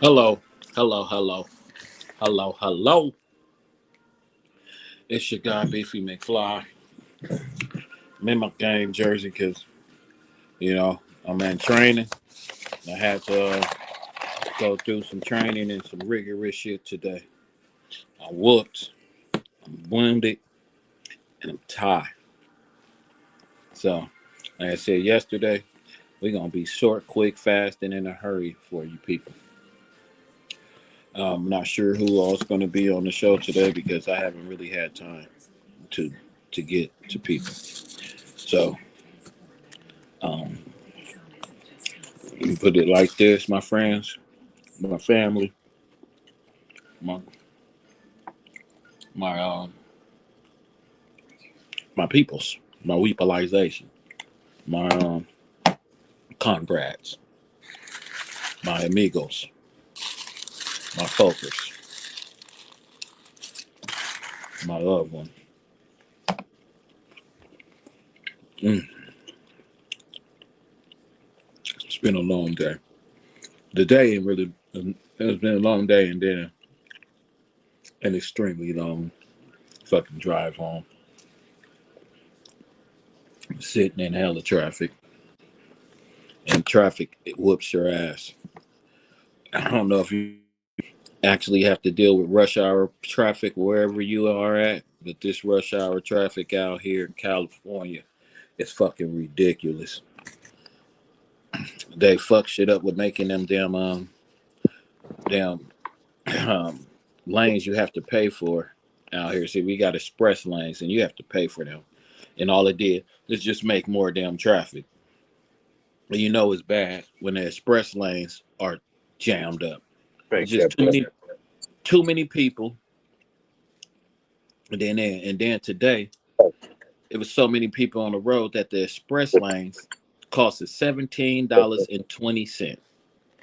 Hello, hello, hello, hello, hello. It's your guy Beefy McFly. I'm in my game jersey because I'm in training. I had to go through some training and some rigorous shit today. I'm whooped, I'm wounded, and I'm tired. So, like I said yesterday, we're gonna be short, quick, fast, and in a hurry for you people. I'm not sure who all's going to be on the show today because I haven't really had time to get to people. So um, you put it like this, my friends, my family, my my my peoples, my weepolization, my congrats, my amigos, my focus, my loved one. Mm, it's been a long day. The day ain't really. It's been a long day, and then an extremely long fucking drive home, sitting in hella traffic, and traffic it whoops your ass. I don't know if you actually have to deal with rush hour traffic wherever you are at, but this rush hour traffic out here in California is fucking ridiculous. They fuck shit up with making them damn um, lanes you have to pay for out here. See, we got express lanes and you have to pay for them, and all it did is just make more damn traffic. And you know it's bad when the express lanes are jammed up. It's Fake just that, too bro. many people. And then today it was so many people on the road that the express lanes cost us $17.20.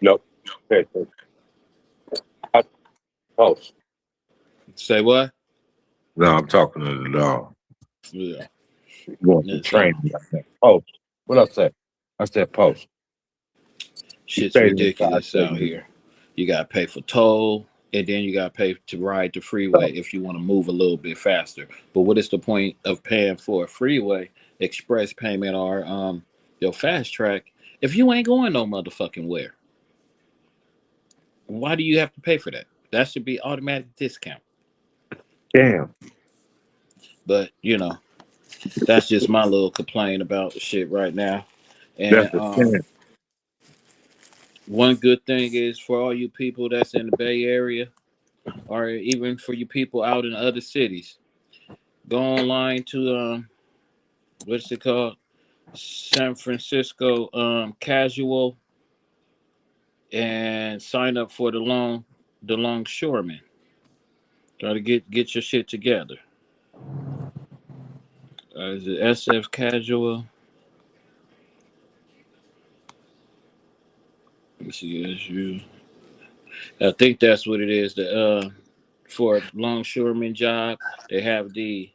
Nope. Hey, I post. Say what? No, I'm talking to the dog. Yeah. Going to And so training. I said post. What I said? I said post. He shit's stayed inside ridiculous out 7 minutes. here. You gotta pay for toll, and then you gotta pay to ride the freeway So, if you want to move a little bit faster. But what is the point of paying for a freeway express payment or your fast track if you ain't going no motherfucking where? Why do you have to pay for that? That should be automatic discount. damn. But that's just my little complaint about the shit right now. That's And a damn. one good thing is for all you people that's in the Bay Area, or even for you people out in other cities, go online to what's it called, San Francisco Casual, and sign up for the longshoreman. Try to get your shit together. Is it SF Casual? Let's see, SU. I think that's what it is. The for a longshoreman job, they have the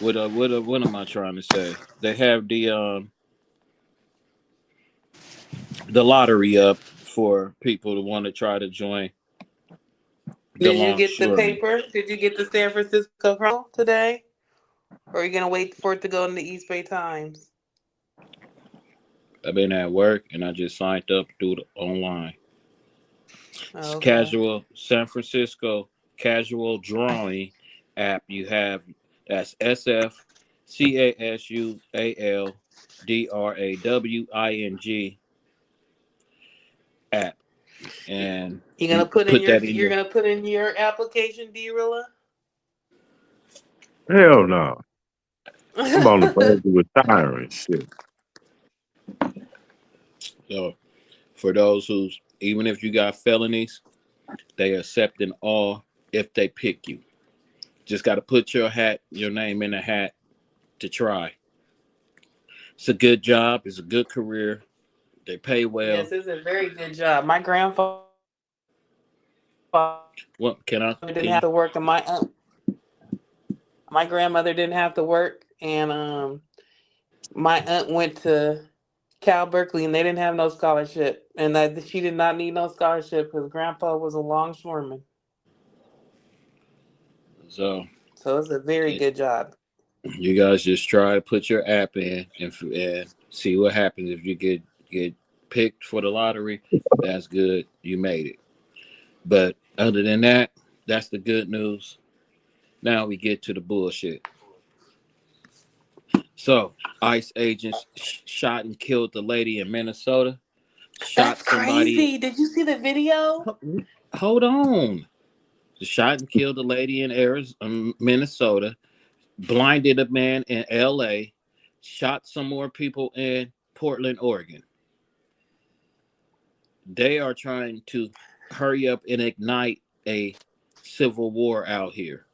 what am I trying to say? They have the lottery up for people to want to try to join the Did you get the longshoreman. paper? Did you get the San Francisco Chronicle today? Or are you gonna wait for it to go in the East Bay Times? I've been at work and I just signed up through the online. It's Oh, okay. casual San Francisco casual drawing app. You have that's SFCASUALDRAWING app, and You gonna you put in put your that in you're your. gonna put in your application, D-Rilla? Hell no. I'm on the verge of retiring. Shit. So for those who's even if you got felonies, they accepting all if they pick you. Just got to put your name in a hat to try. It's a good job. It's a good career. They pay well. Yes, it's a very good job. My grandfather What can I? didn't Can have you? to work, and my grandmother didn't have to work, and my aunt went to Cal Berkeley, and they didn't have no scholarship, and that she did not need no scholarship because Grandpa was a longshoreman. So So it's a very it, good job. you guys just try to put your app in and see what happens. If you get picked for the lottery, that's good. You made it. But other than that, that's the good news. Now we get to the bullshit. So ICE agents shot and killed the lady in Minnesota. That's Shot somebody. crazy. Did you see the video? Hold on. Shot and killed a lady in Arizona, Minnesota. Blinded a man in L.A. Shot some more people in Portland, Oregon. They are trying to hurry up and ignite a civil war out here.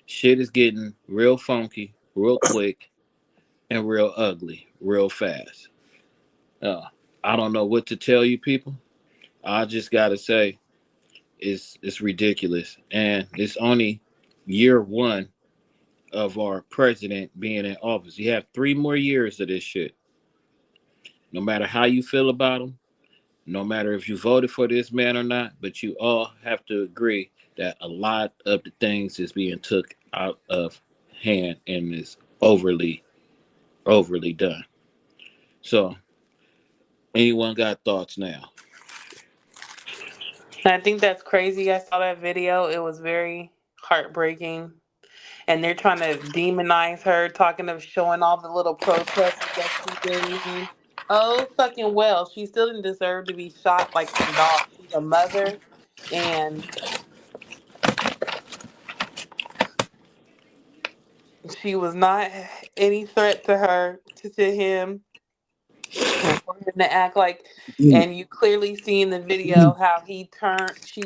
Shit is getting real funky, real quick, and real ugly, real fast. Uh, I don't know what to tell you people. I just gotta say it's ridiculous, and it's only year one of our president being in office. You have 3 more years of this shit. No matter how you feel about him, no matter if you voted for this man or not, but you all have to agree that a lot of the things is being took out of hand and is overly done. So, anyone got thoughts now? I think that's crazy. I saw that video. It was very heartbreaking. And they're trying to demonize her, talking of showing all the little protests that she's doing. Oh, fucking well. She still didn't deserve to be shot like some dog. She's a mother, and she was not any threat to her, to him. And for him to act like, and you clearly see in the video how she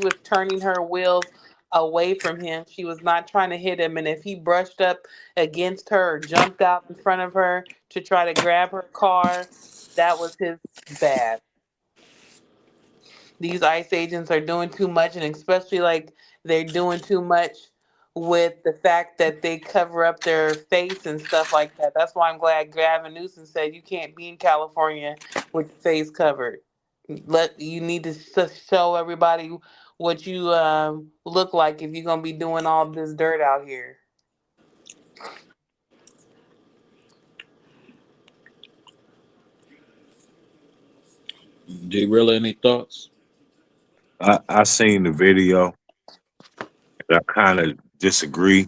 was turning her wheels away from him. She was not trying to hit him. And if he brushed up against her or jumped out in front of her to try to grab her car, that was his bad. These ICE agents are doing too much, and especially like they're doing too much with the fact that they cover up their face and stuff like that. That's why I'm glad Gavin Newsom said you can't be in California with your face covered. You need to show everybody what you look like if you're gonna be doing all this dirt out here. Do you really any thoughts? I seen the video. I kind of disagree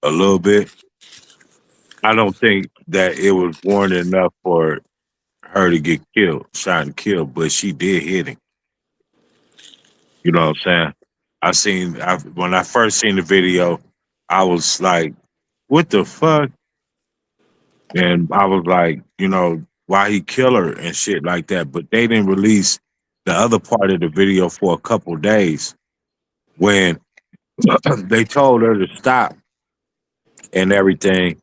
a little bit. I don't think that it was warranted enough for her to get killed, shot and killed, but she did hit him. You know what I'm saying? When I first seen the video, I was like, "What the fuck?" And I was like, why he kill her and shit like that. But they didn't release the other part of the video for a couple days when they told her to stop and everything,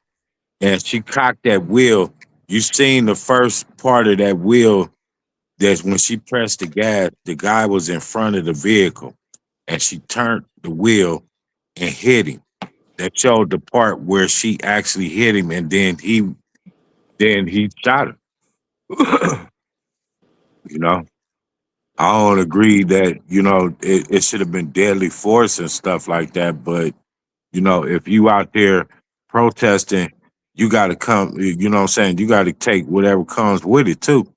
and she cocked that wheel. You seen the first part of that wheel? That's when she pressed the gas. The guy was in front of the vehicle, and she turned the wheel and hit him. That showed the part where she actually hit him, and then he shot her. you know, I don't agree that it should have been deadly force and stuff like that. But if you out there protesting, you got to come. You know what I'm saying? You got to take whatever comes with it too.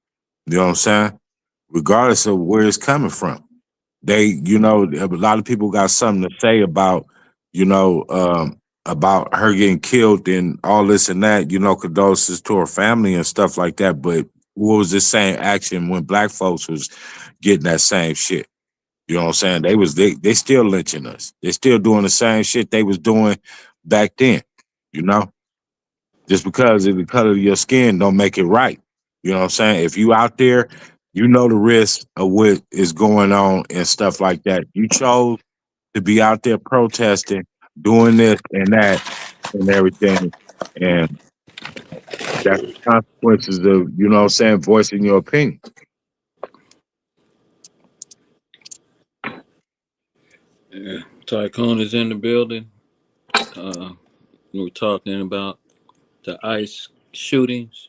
You know what I'm saying? Regardless of where it's coming from. A lot of people got something to say about her getting killed and all this and that, condolences to her family and stuff like that. But what was the same action when black folks was getting that same shit? You know what I'm saying? They still lynching us. They still doing the same shit they was doing back then, you know? Just because of the color of your skin don't make it right. You know what I'm saying? If you out there, you know the risk of what is going on and stuff like that. You chose to be out there protesting, doing this and that and everything. And that's the consequences of, voicing your opinion. Yeah. Tycoon is in the building. We're talking about the ICE shootings.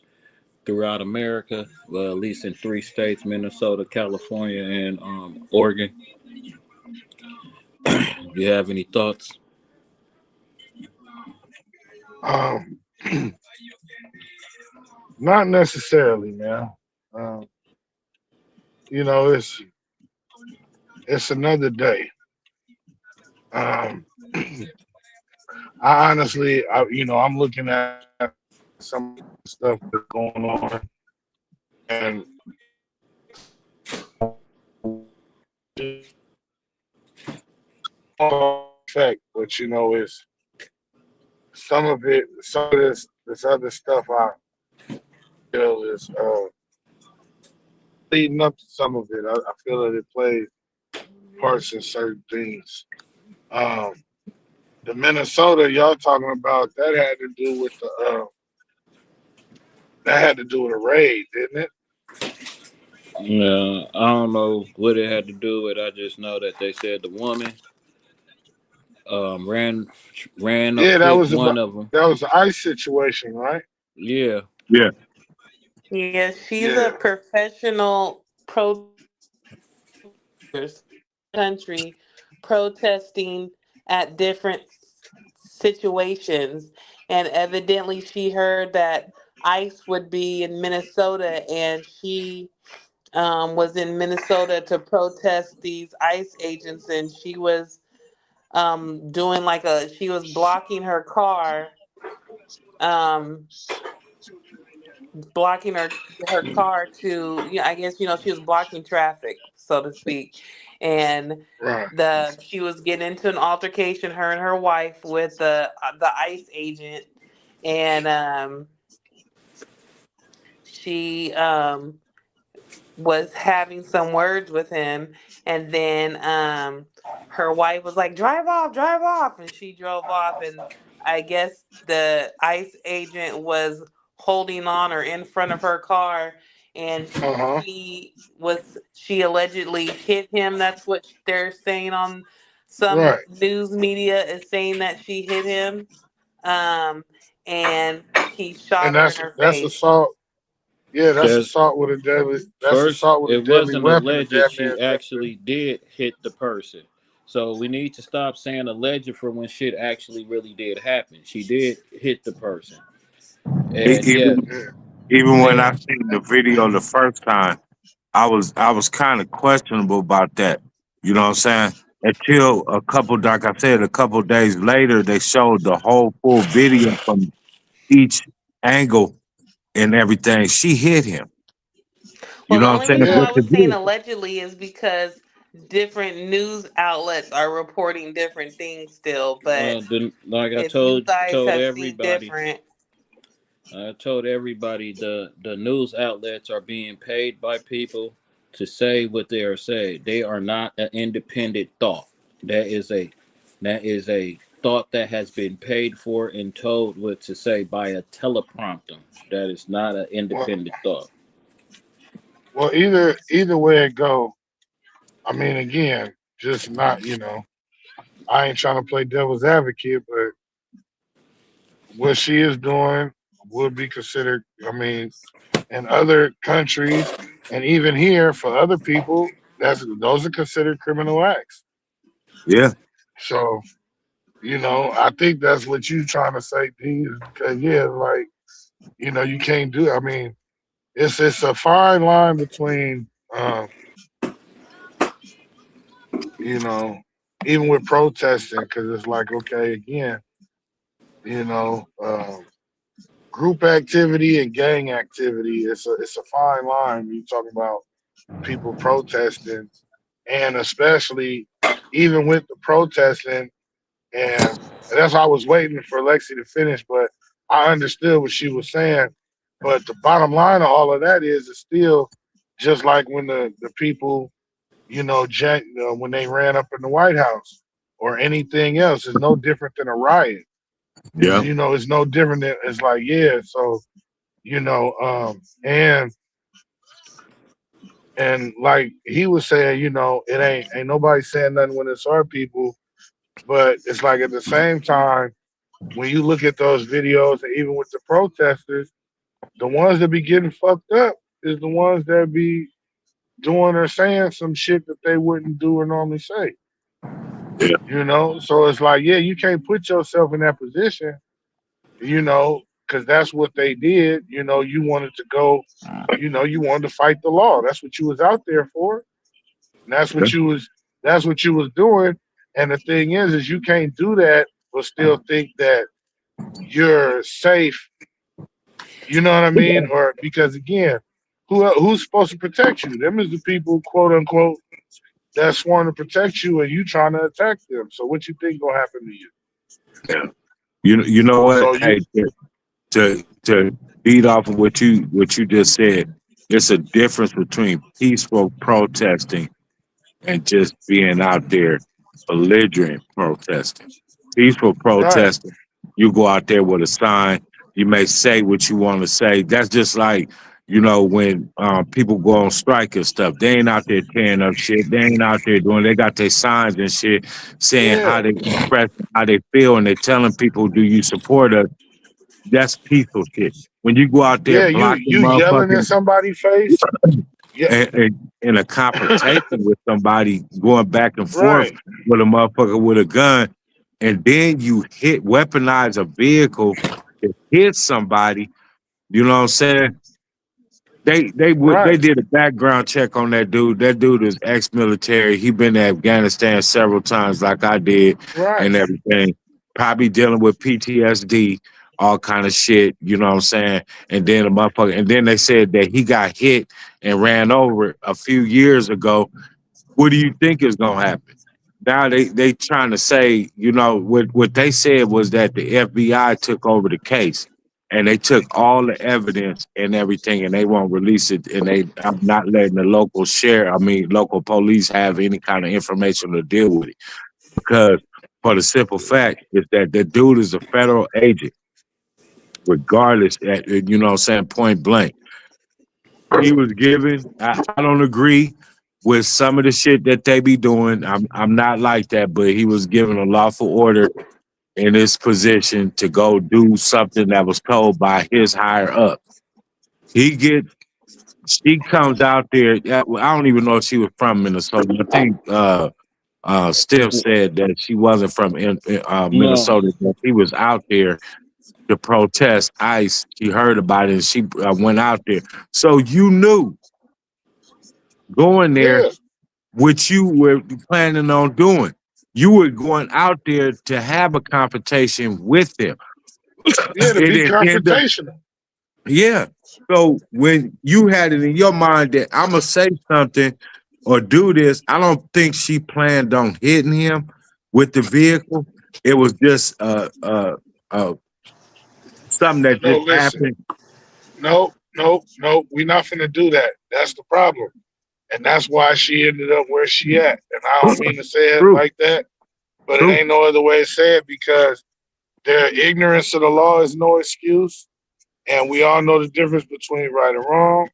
throughout America. Well, at least in 3 states: Minnesota, California, and Oregon. Do you have any thoughts? Um, not necessarily, man. Um, you know, it's another day. Um, I honestly, I'm looking at some stuff that's going on, and effect, but is some of this other stuff I feel is leading up to some of it. I feel that it plays parts in certain things. Um, the Minnesota y'all talking about that had to do with a raid, didn't it? Yeah, I don't know what it had to do with. I just know that they said the woman ran up, Yeah, hit one of them. that was the ice situation, right? Yeah, Yeah. Yeah, she's a Yeah. professional country protesting at different situations, and evidently she heard that ICE would be in Minnesota, and she was in Minnesota to protest these ICE agents, and she was doing like she was blocking her car, um, blocking her car to, I guess, she was blocking traffic, so to speak. And Right. she was getting into an altercation, her and her wife, with the ICE agent. And she was having some words with him, and then her wife was like, drive off, and she drove off. And I guess the ICE agent was holding on or in front of her car, and Uh huh. she allegedly hit him. That's what they're saying on some Right. news media, is saying that she hit him, um and he shot And her in her that's face. assault. Yeah, that's because assault with a deadly. That's first assault with a it deadly wasn't weapon. A alleged. damn near She attempted. actually did hit the person. So we need to stop saying alleged for when shit actually really did happen. She did hit the person, E- and yeah, Even Yeah. even when and I seen the video the first time, I was kind of questionable about that. You know what I'm saying? Until like I said, a couple days later, they showed the whole full video from each angle and everything. She hit him. You Well, know the what I'm only saying? reason Yeah. why With I the was saying vehicle. allegedly is because different news outlets are reporting different things still. But like I if you guys told have seen everybody, different, the news outlets are being paid by people to say what they are saying. They are not an independent thought. That is a thought that has been paid for and told what to say by a teleprompter. That is not an Well, independent thought. either way it go. I mean, again, just not. I ain't trying to play devil's advocate, but what she is doing would be considered. I mean, in other countries and even here for other people, those are considered criminal acts. Yeah. So, I think that's what you trying to say, D, is because yeah, like, you can't do. I mean, it's a fine line between, you know, even with protesting, because it's like, okay, again, you know, group activity and gang activity. It's a fine line when you talk about people protesting, and especially even with the protesting, and that's why I was waiting for Lexi to finish, but I understood what she was saying. But the bottom line of all of that is it's still just like when the people, when they ran up in the White House or anything else, it's no different than a riot. Yeah. It's no different than it's like, yeah, so and like he was saying, it ain't nobody saying nothing when it's our people, but it's like at the same time when you look at those videos, and even with the protesters, The ones that be getting fucked up is the ones that be doing or saying some shit that they wouldn't do or normally say. Yeah. So it's like, yeah, you can't put yourself in that position, because that's what they did. You wanted to go, you wanted to fight the law. That's what you was out there for. And that's what you was doing. And the thing is you can't do that but still think that you're safe. You know what I mean? Or because again, who's supposed to protect you? Them is the people, quote unquote, that's sworn to protect you, and you trying to attack them. So what you think gonna happen to you? Yeah. You know So what? you Hey, to beat off of what you just said, it's a difference between peaceful protesting and just being out there belligerent protesting. Peaceful right, protesting, you go out there with a sign, you may say what you want to say. That's just like, when people go on strike and stuff, they ain't out there tearing up shit. They ain't out there they got their signs and shit saying how yeah, they express, how they feel, and they telling people, do you support us? That's peaceful shit. When you go out there yeah. You blocking you yelling in motherfucking somebody's face. Yeah, in a confrontation with somebody, going back and forth right, with a motherfucker with a gun, and then you weaponize a vehicle to hit somebody. You know what I'm saying? They right, did a background check on that dude. That dude is ex-military. He been to Afghanistan several times, like I did, right. and everything. Probably dealing with PTSD, all kind of shit. You know what I'm saying? And then a motherfucker. And then they said that he got hit and ran over a few years ago. What do you think is gonna happen? Now they trying to say, what they said was that the FBI took over the case and they took all the evidence and everything and they won't release it, and I'm not letting the local police have any kind of information to deal with it, because for the simple fact is that the dude is a federal agent, regardless, you know what I'm saying, point blank. He was given. I don't agree with some of the shit that they be doing. I'm not like that, but he was given a lawful order in his position to go do something that was told by his higher up. He get she comes out there. I don't even know if she was from Minnesota. I think Steph said that she wasn't from No, Minnesota. But he was out there to protest ICE. She heard about it and she went out there. So you knew going there Yeah, what you were planning on doing. You were going out there to have a confrontation with them. yeah. To It be didn't end up, confrontational. yeah. So when you had it in your mind that I'm gonna say something or do this, I don't think she planned on hitting him with the vehicle. It was just something that No, just listen. happened. No, no, no. We're not finna do that. That's the problem, and that's why she ended up where she at. And I don't mean to say it True, like that, but it true. ain't no other way to say it because their ignorance of the law is no excuse, and we all know the difference between right and wrong.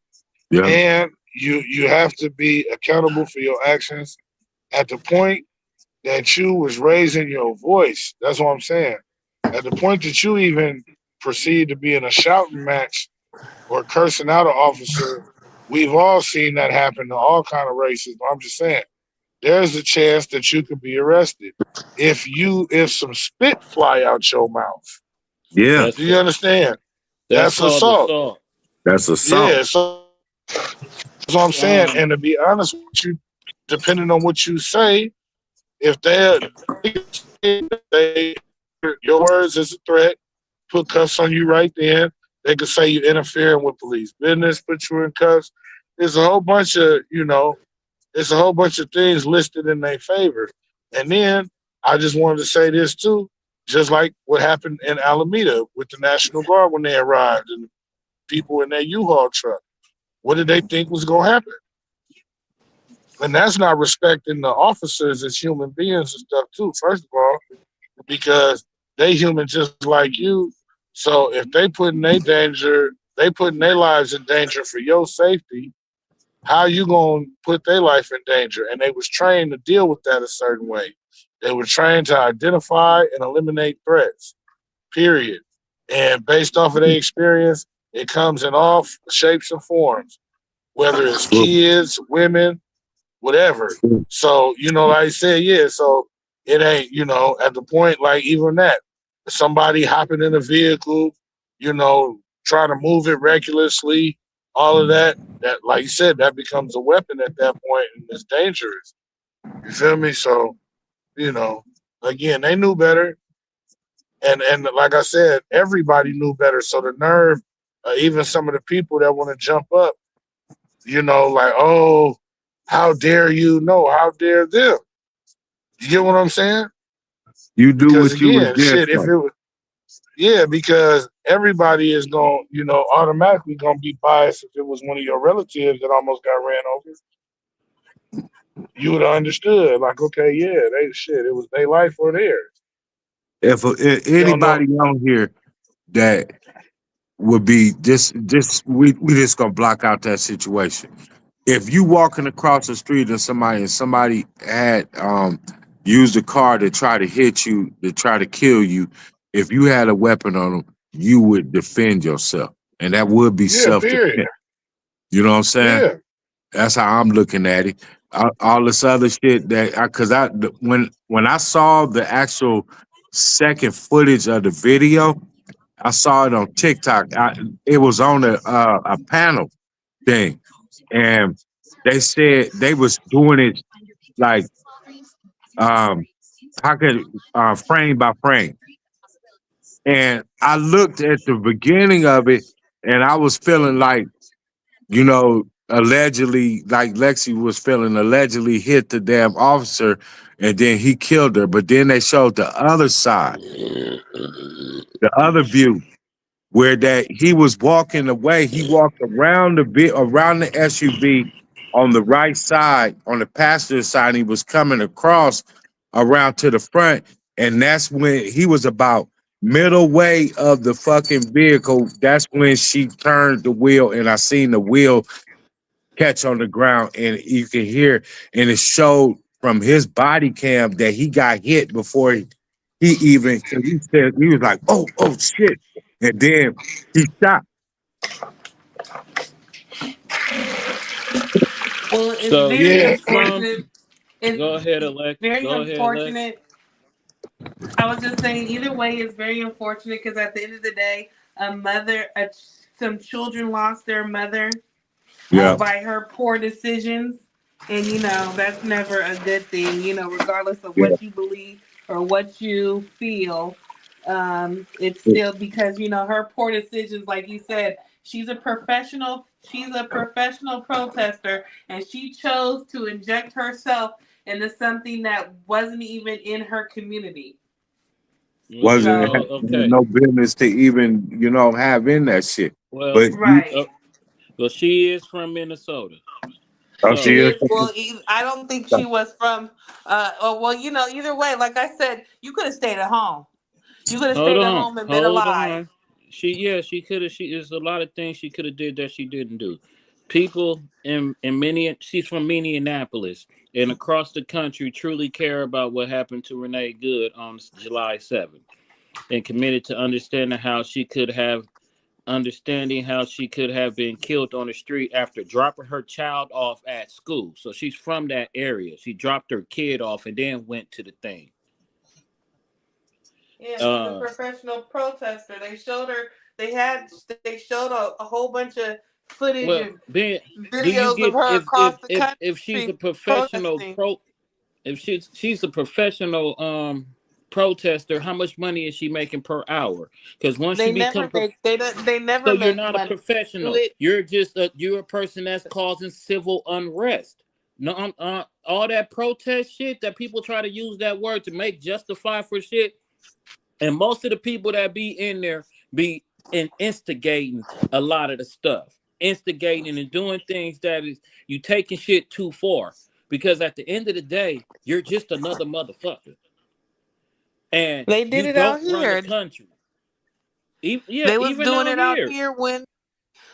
Yeah, And you have to be accountable for your actions at the point that you was raising your voice. That's what I'm saying. At the point that you even proceed to be in a shouting match or cursing out an officer, we've all seen that happen to all kind of races. But I'm just saying, there's a chance that you could be arrested if some spit fly out your mouth. yeah. Do that's you understand? that's That's called assault. assault. That's assault. Yeah, so that's what I'm saying. Um, And to be honest with you, depending on what you say, if they your words is a threat, put cuffs on you right then. They could say you interfering with police business, put you in cuffs. There's a whole bunch of, there's a whole bunch of things listed in their favor. And then I just wanted to say this too, just like what happened in Alameda with the National Guard when they arrived and the people in their U-Haul truck. What did they think was going to happen? And that's not respecting the officers as human beings and stuff too. First of all, because they human just like you. So if they putting their lives in danger for your safety. How you gonna put their life in danger? And they was trained to deal with that a certain way. They were trained to identify and eliminate threats. Period. And based off of their experience, It comes in all shapes and forms, whether it's kids, women, whatever. So, like I said, yeah, so it ain't, at the point like even that, somebody hopping in a vehicle, trying to move it recklessly, all of that like you said, that becomes a weapon at that point and it's dangerous. You feel me? So, you know, again, they knew better. And like I said, everybody knew better. So the nerve, even some of the people that want to jump up, like, oh, how dare you? No, how dare them? You get what I'm saying? You do Because what you was again, there shit, if for. it was, yeah, because everybody is going, automatically going to be biased if it was one of your relatives that almost got ran over. You would have understood, like, okay, yeah, they shit, it was their life or theirs. If You don't know. anybody on here that would be we just gonna block out that situation. If you walking across the street and somebody had used a car to try to hit you, to try to kill you, if you had a weapon on them, you would defend yourself. And that would be Yeah, period. self-defense. You know what I'm saying? Yeah. That's how I'm looking at it. All this other shit when I saw the actual second footage of the video, I saw it on TikTok. It was on a panel thing, and they said they was doing it like um how could frame by frame. And I looked at the beginning of it, and I was feeling like, allegedly, like Lexi was feeling, allegedly hit the damn officer, and then he killed her. But then they showed the other side, the other view, where that he was walking away. He walked around the SUV on the right side, on the passenger side. And he was coming across around to the front, and that's when he was about middle way of the fucking vehicle. That's when she turned the wheel, and I seen the wheel catch on the ground, and you can hear, and it showed from his body cam that he got hit before he even. He said he was like, oh shit, and then he stopped. Well, it's So very Yeah. she's from. unfortunate. It's Go ahead, Alex. very Go ahead, Lex. unfortunate. I was just saying, either way, it's very unfortunate because at the end of the day, some children lost their mother Yeah, by her poor decisions. And, that's never a good thing, regardless of yeah. what you believe or what you feel. It's still because, her poor decisions, like you said, she's a professional protester, and she chose to inject herself into something that wasn't even in her community. Wasn't So, had Okay. no business to even have in that shit. Well, But you, right. well, she is from Minnesota. oh, she So She is. is. Well, I don't think she was from. Well, either way, like I said, you could have stayed at home. You could have hold stayed at on, home and been hold alive. on. She could have. There's a lot of things she could have did that she didn't do. People in she's from Minneapolis and across the country truly care about what happened to Renee Good on July 7th and committed to understanding how she could have been killed on the street after dropping her child off at school. So she's from that area. She dropped her kid off and then went to the thing. Yeah, she's a Uh, professional protester. They showed her. They showed a whole bunch of footage well, and Ben, do you videos of get her across the if she's a country professional protesting. if she's a professional protester, how much money is she making per hour? Because once you They never become make. They so never you're make not a money. Do professional. it. You're a person that's causing civil unrest. No, all that protest shit that people try to use that word to make justify for shit, and most of the people that be in there be instigating a lot of the stuff, instigating and doing things that is you taking shit too far. Because at the end of the day, you're just another motherfucker, and They did you it out don't run the here. country. Yeah, They was even doing out it out here. here when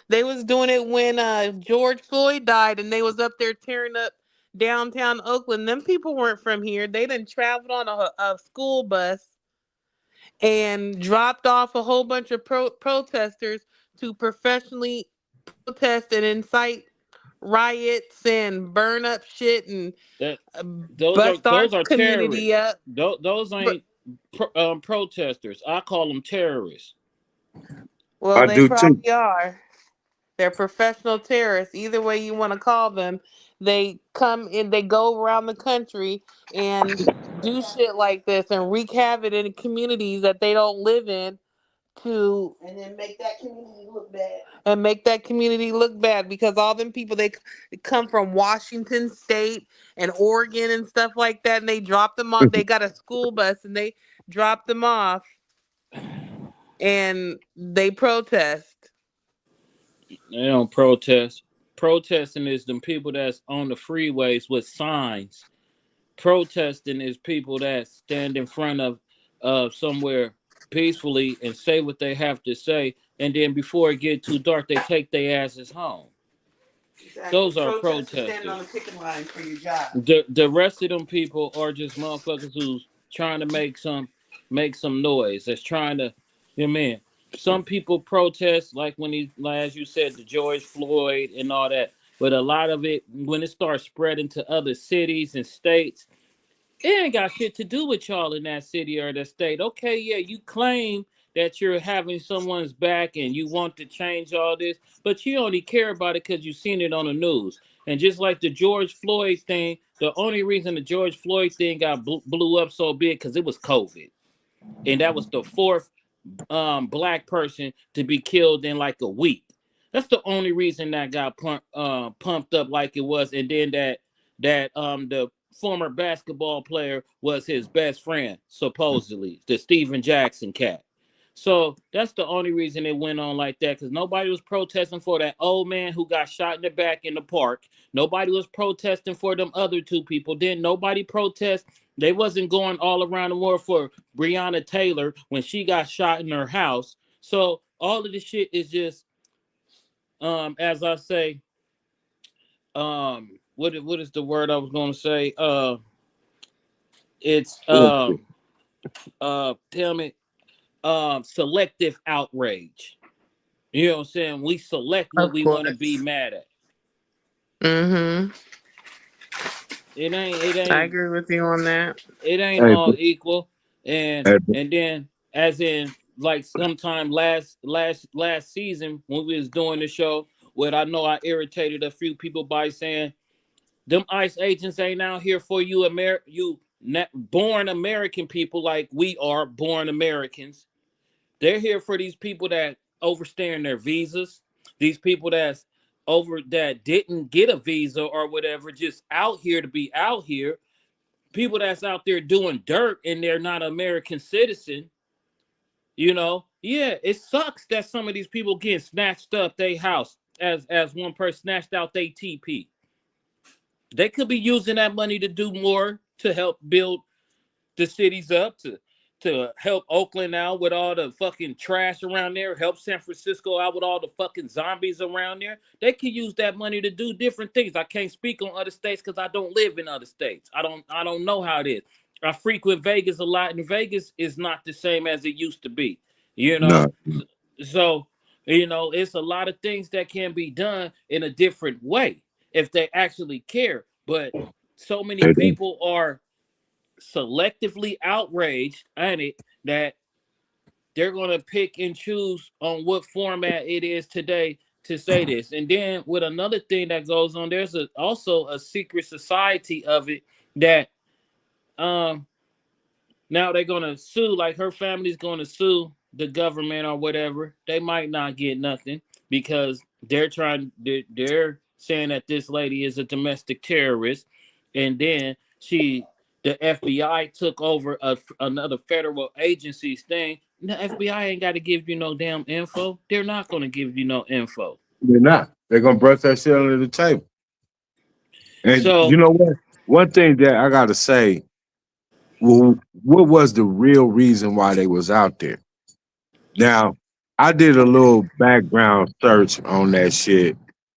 they was doing it when George Floyd died, and they was up there tearing up downtown Oakland. Them people weren't from here. They done traveled on a school bus and dropped off a whole bunch of protesters to professionally protest and incite riots and burn up shit and That bust our those are community terrorists. up. Those But ain't protesters. I call them terrorists. well, I they do too. probably are. They're professional terrorists. Either way you want to call them, they come in. They go around the country and do shit like this and wreak havoc in communities that they don't live in to and then make that community look bad and make that community look bad because all them people they come from Washington State and Oregon and stuff like that and they drop them off. They got a school bus and they drop them off and they protest. They don't protest. Protesting is them people that's on the freeways with signs. Protesting is people that stand in front of somewhere peacefully and say what they have to say, and then before it get too dark, they take their asses home. Exactly. Those are Protest is standing on the protesters. picket line for your job. The rest of them people are just motherfuckers who's trying to make some noise. That's trying to, you know what I mean? Some people protest like as you said, the George Floyd and all that. But a lot of it, when it starts spreading to other cities and states, it ain't got shit to do with y'all in that city or that state. Okay, yeah, you claim that you're having someone's back and you want to change all this, but you only care about it because you've seen it on the news. And just like the George Floyd thing, the only reason the George Floyd thing got blew up so big because it was COVID. And that was the fourth black person to be killed in like a week. That's the only reason that got pumped up like it was. And then the former basketball player was his best friend, supposedly, the Steven Jackson cat. So that's the only reason it went on like that, because nobody was protesting for that old man who got shot in the back in the park. Nobody was protesting for them other two people. Then nobody protest. They wasn't going all around the world for Breonna Taylor when she got shot in her house. So all of this shit is just, as I say, what is the word I was going to say? It's damn it, selective outrage. You know what I'm saying? We select what Of we want to be course. mad at. Mm-hmm. It I ain't agree with you on that. it ain't Hey, all equal. And hey, then as in like sometime last season when we was doing the show, what I know I irritated a few people by saying them ICE agents ain't out here for you born American people like we are born Americans. They're here for these people that overstaying their visas, these people that didn't get a visa or whatever, just out here to be out here. People that's out there doing dirt and they're not American citizen. Yeah, it sucks that some of these people getting snatched up their house as one person snatched out their TP. They could be using that money to do more to help build the cities up, to help Oakland out with all the fucking trash around there, help San Francisco out with all the fucking zombies around there. They could use that money to do different things. I can't speak on other states because I don't live in other states. I don't know how it is. I frequent Vegas a lot, and Vegas is not the same as it used to be. You know, no, so it's a lot of things that can be done in a different way if they actually care. But so many they don't. people are selectively outraged at it that they're going to pick and choose on what format it is today to say this. And then with another thing that goes on, there's also a secret society of it that now they're going to sue, like her family's going to sue the government or whatever. They might not get nothing because they're saying that this lady is a domestic terrorist. And then the FBI took over another federal agency's thing. The FBI ain't got to give you no damn info. They're not going to give you no info. They're not. They're gonna brush that shit under the table. And you So know what? One thing that I gotta say, well, what was the real reason why they was out there? Now, I did a little background search on that shit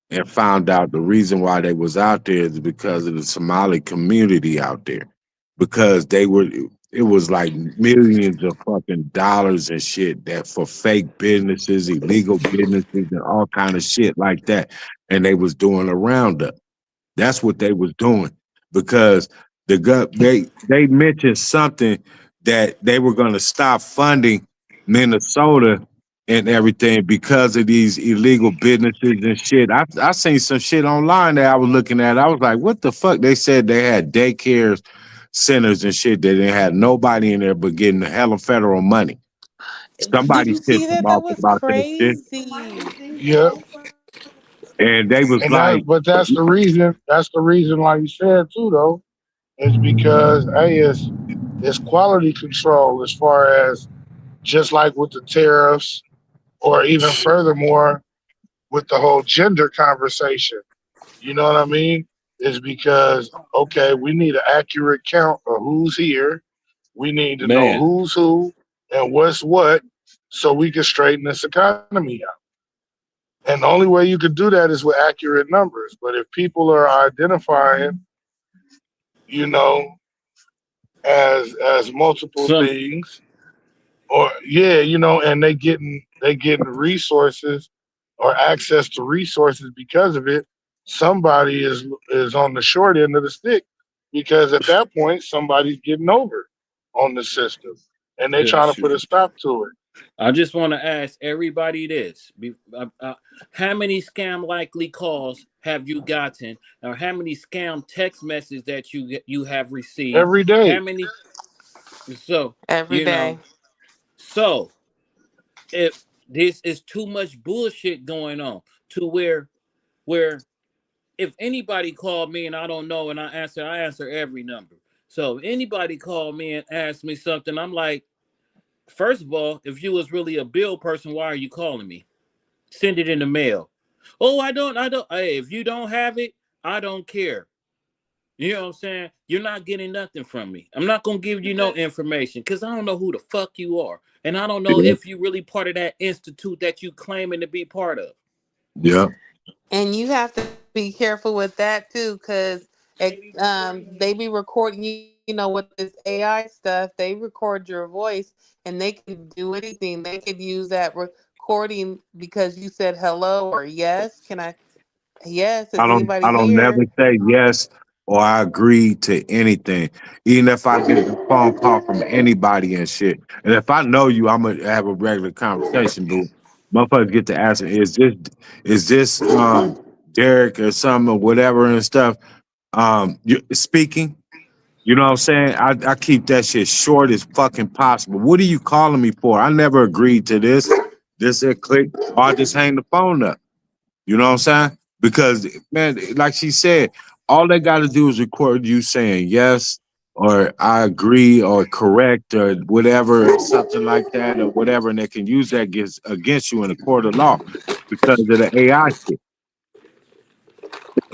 and found out the reason why they was out there is because of the Somali community out there. Because it was like millions of fucking dollars and shit that for fake businesses, illegal businesses, and all kind of shit like that. And they was doing a roundup. That's what they was doing because they mentioned something that they were going to stop funding Minnesota and everything because of these illegal businesses and shit. I seen some shit online that I was looking at. I was like, what the fuck? They said they had daycares, centers and shit that they had nobody in there but getting hella federal money. Did Somebody you pissed see them that? That off was about that shit. crazy. Yeah, And they was and like, that's the reason. That's the reason, like you said too, though, is because hey, it's quality control as far as just like with the tariffs, or even furthermore with the whole gender conversation. You know what I mean? Is because okay, we need an accurate count of who's here. We need to know Man, who's who and what's what, so we can straighten this economy out. And the only way you can do that is with accurate numbers. But if people are identifying, you know, as multiple some things, or yeah, you know, and they getting resources or access to resources because of it, somebody is on the short end of the stick because at that point somebody's getting over on the system and they're yeah, trying to sure. put a stop to it. I just want to ask everybody this: how many scam likely calls have you gotten, or how many scam text messages that you have received? Every How day. many? So Every you know, day. so if this is too much bullshit going on, to where if anybody called me and I don't know and I answer every number. So if anybody called me and asked me something, I'm like, first of all, if you was really a bill person, why are you calling me? Send it in the mail. Oh, I don't. Hey, if you don't have it, I don't care. You know what I'm saying? You're not getting nothing from me. I'm not gonna give you no information because I don't know who the fuck you are, and I don't know yeah, if you really part of that institute that you claiming to be part of. yeah. And you have to be careful with that too, because they be recording you. You know, with this AI stuff, they record your voice, and they can do anything. They could use that recording because you said hello or yes. Can I? Yes. Is I anybody don't never here? say yes or I agree to anything. Even if I get a phone call from anybody and shit. And if I know you, I'm gonna have a regular conversation, but motherfuckers get to asking, is this Derek or something or whatever and stuff. You speaking? You know what I'm saying? I keep that shit short as fucking possible. What are you calling me for? I never agreed to this. This it click, or I just hang the phone up. You know what I'm saying? Because man, like she said, all they got to do is record you saying yes or I agree or correct or whatever, or something like that or whatever, and they can use that against you in a court of law because of the AI shit.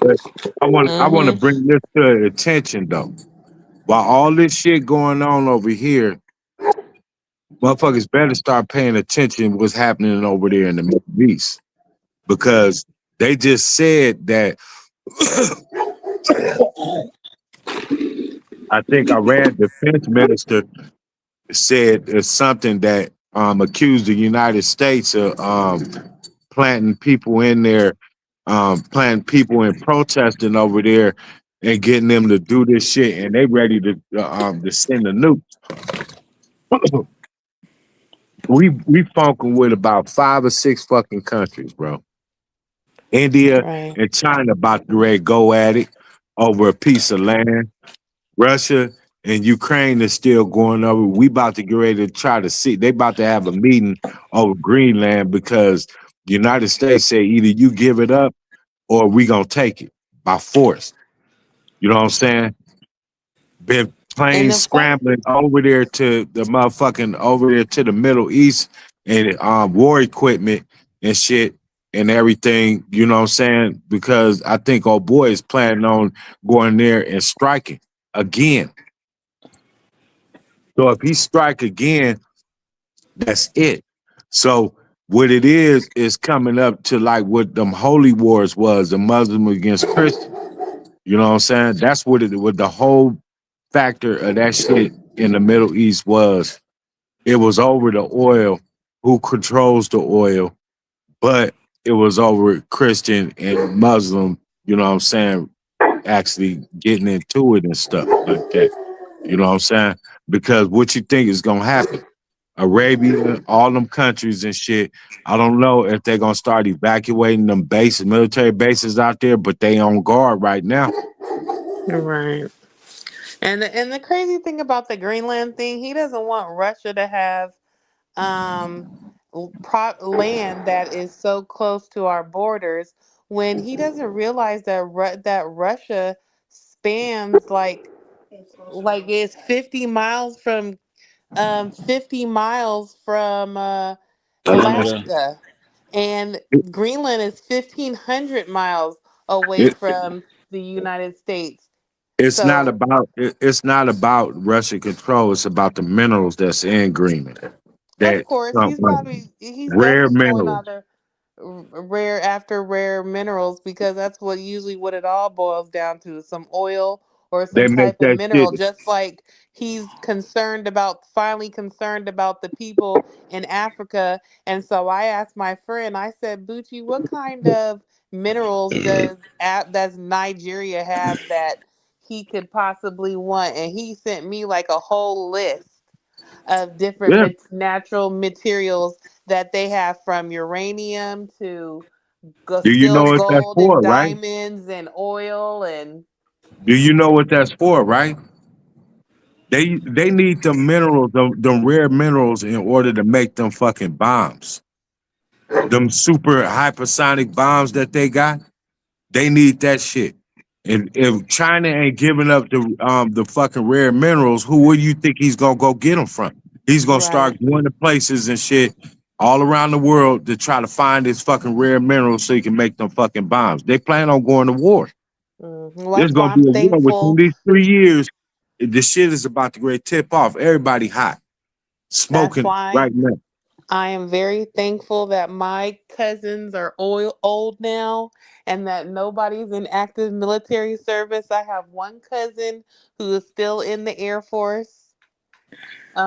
But I want to Mm-hmm. bring this to attention though. While all this shit going on over here, motherfuckers better start paying attention to what's happening over there in the Middle East because they just said that I think Iran defense minister said it's something that accused the United States of planting people in there, planting people and protesting over there and getting them to do this shit, and they ready to send a nuke. We funking with about 5 or 6 fucking countries, bro. India Right. and China about to ready to go at it over a piece of land. Russia and Ukraine is still going over. We about to get ready to try to see. They about to have a meeting over Greenland because the United States say either you give it up or we gonna take it by force. You know what I'm saying? Been And planes the fact, scrambling over there to the motherfucking over there to the Middle East and war equipment and shit and everything. You know what I'm saying? Because I think old boy is planning on going there and striking again. So if he strike again, that's it. So what it is coming up to like what them holy wars was, the Muslim against Christian. You know what I'm saying? That's what the whole factor of that shit in the Middle East was it was over the oil, who controls the oil, but it was over Christian and Muslim, you know what I'm saying, actually getting into it and stuff like that. You know what I'm saying? Because what you think is gonna happen? Arabia, all them countries and shit. I don't know if they're gonna start evacuating them bases, military bases out there, but they on guard right now. Right. And the crazy thing about the Greenland thing, he doesn't want Russia to have um land that is so close to our borders when he doesn't realize that that Russia spans like it's 50 miles from 50 miles from Canada. Alaska, and It, Greenland is 1,500 miles away it, from the United States. So, it's not about Russian control. It's about the minerals that's in Greenland. of That course, he's rare definitely going minerals. after rare after rare minerals because that's what usually what it all boils down to, some oil or They some make type of that shit. mineral, just like he's finally concerned about the people in Africa. And so I asked my friend, I said, Bucci, what kind of minerals does Nigeria have that he could possibly want? And he sent me like a whole list of different Yeah. natural materials that they have, from uranium to Do you still know what that's gold and for, right? diamonds and oil and Do you know what that's for, right? They need the minerals, them rare minerals, in order to make them fucking bombs. Them super hypersonic bombs that they got. They need that shit. And if China ain't giving up the fucking rare minerals, where do you think he's gonna go get them from? He's gonna right. start going to places and shit all around the world to try to find his fucking rare minerals so he can make them fucking bombs. They plan on going to war. Well, There's that's gonna why be I'm a war within thankful. these 3 years. The shit is about to great tip off. Everybody hot, That's smoking why right now. I am very thankful that my cousins are old now and that nobody's in active military service. I have one cousin who is still in the Air Force.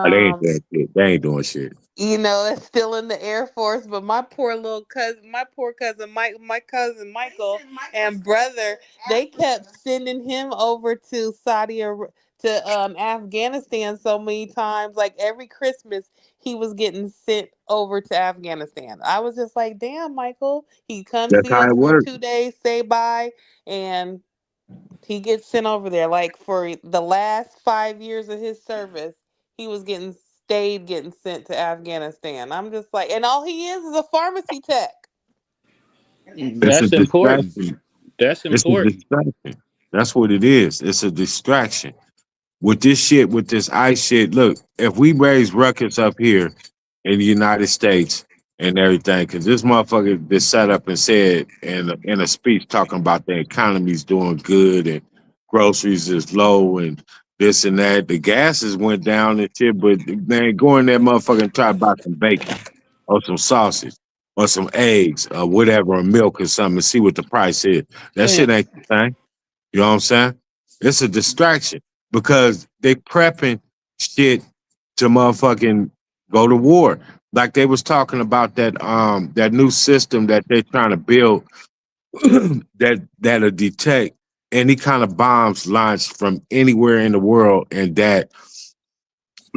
They ain't Um, doing shit. They ain't doing shit. that's still in the Air Force. But my poor cousin Mike, my cousin Michael and brother, they kept sending him over to Afghanistan so many times. Like every Christmas, he was getting sent over to Afghanistan. I was just like, damn, Michael. He comes That's see how us it for works. 2 days, say bye, and he gets sent over there. Like for the last 5 years of his service, he was getting sent to Afghanistan. I'm just like, and all he is a pharmacy tech. It's a That's important. distraction. That's It's a important. distraction. That's what it is. It's a distraction. With this shit, with this ice shit, look, if we raise ruckus up here in the United States and everything, because this motherfucker just sat up and said in a speech talking about the economy's doing good and groceries is low and this and that. The gases went down and shit, but man, go in there, motherfucker, and try to buy some bacon or some sausage or some eggs or whatever, or milk or something, and see what the price is. That Yeah. shit ain't the thing. You know what I'm saying? It's a distraction because they prepping shit to motherfucking go to war. Like they was talking about that new system that they're trying to build that'll detect any kind of bombs launched from anywhere in the world, and that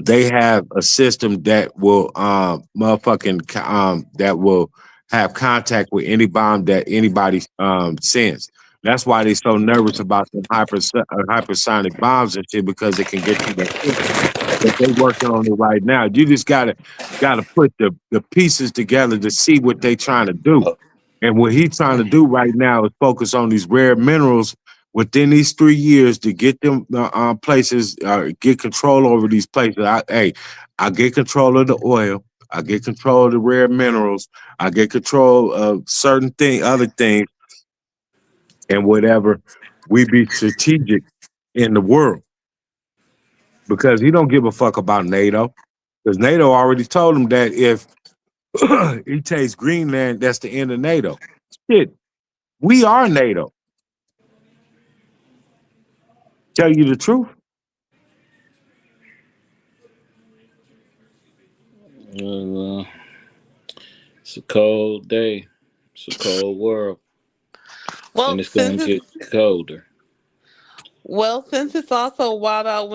they have a system that will that will have contact with any bomb that anybody sends. That's why they're so nervous about the hypersonic bombs and shit, because it can get to that system. But they're working on it right now. You just gotta put the pieces together to see what they're trying to do. And what he's trying to do right now is focus on these rare minerals within these 3 years to get them places, get control over these places. I get control of the oil. I get control of the rare minerals. I get control of other things, and whatever. We be strategic in the world because he don't give a fuck about NATO. Because NATO already told him that if he takes Greenland, that's the end of NATO. Shit, we are NATO. Tell you the truth. Well, it's a cold day. It's a cold world, and Well, it's gonna get colder. since it's also Wild Out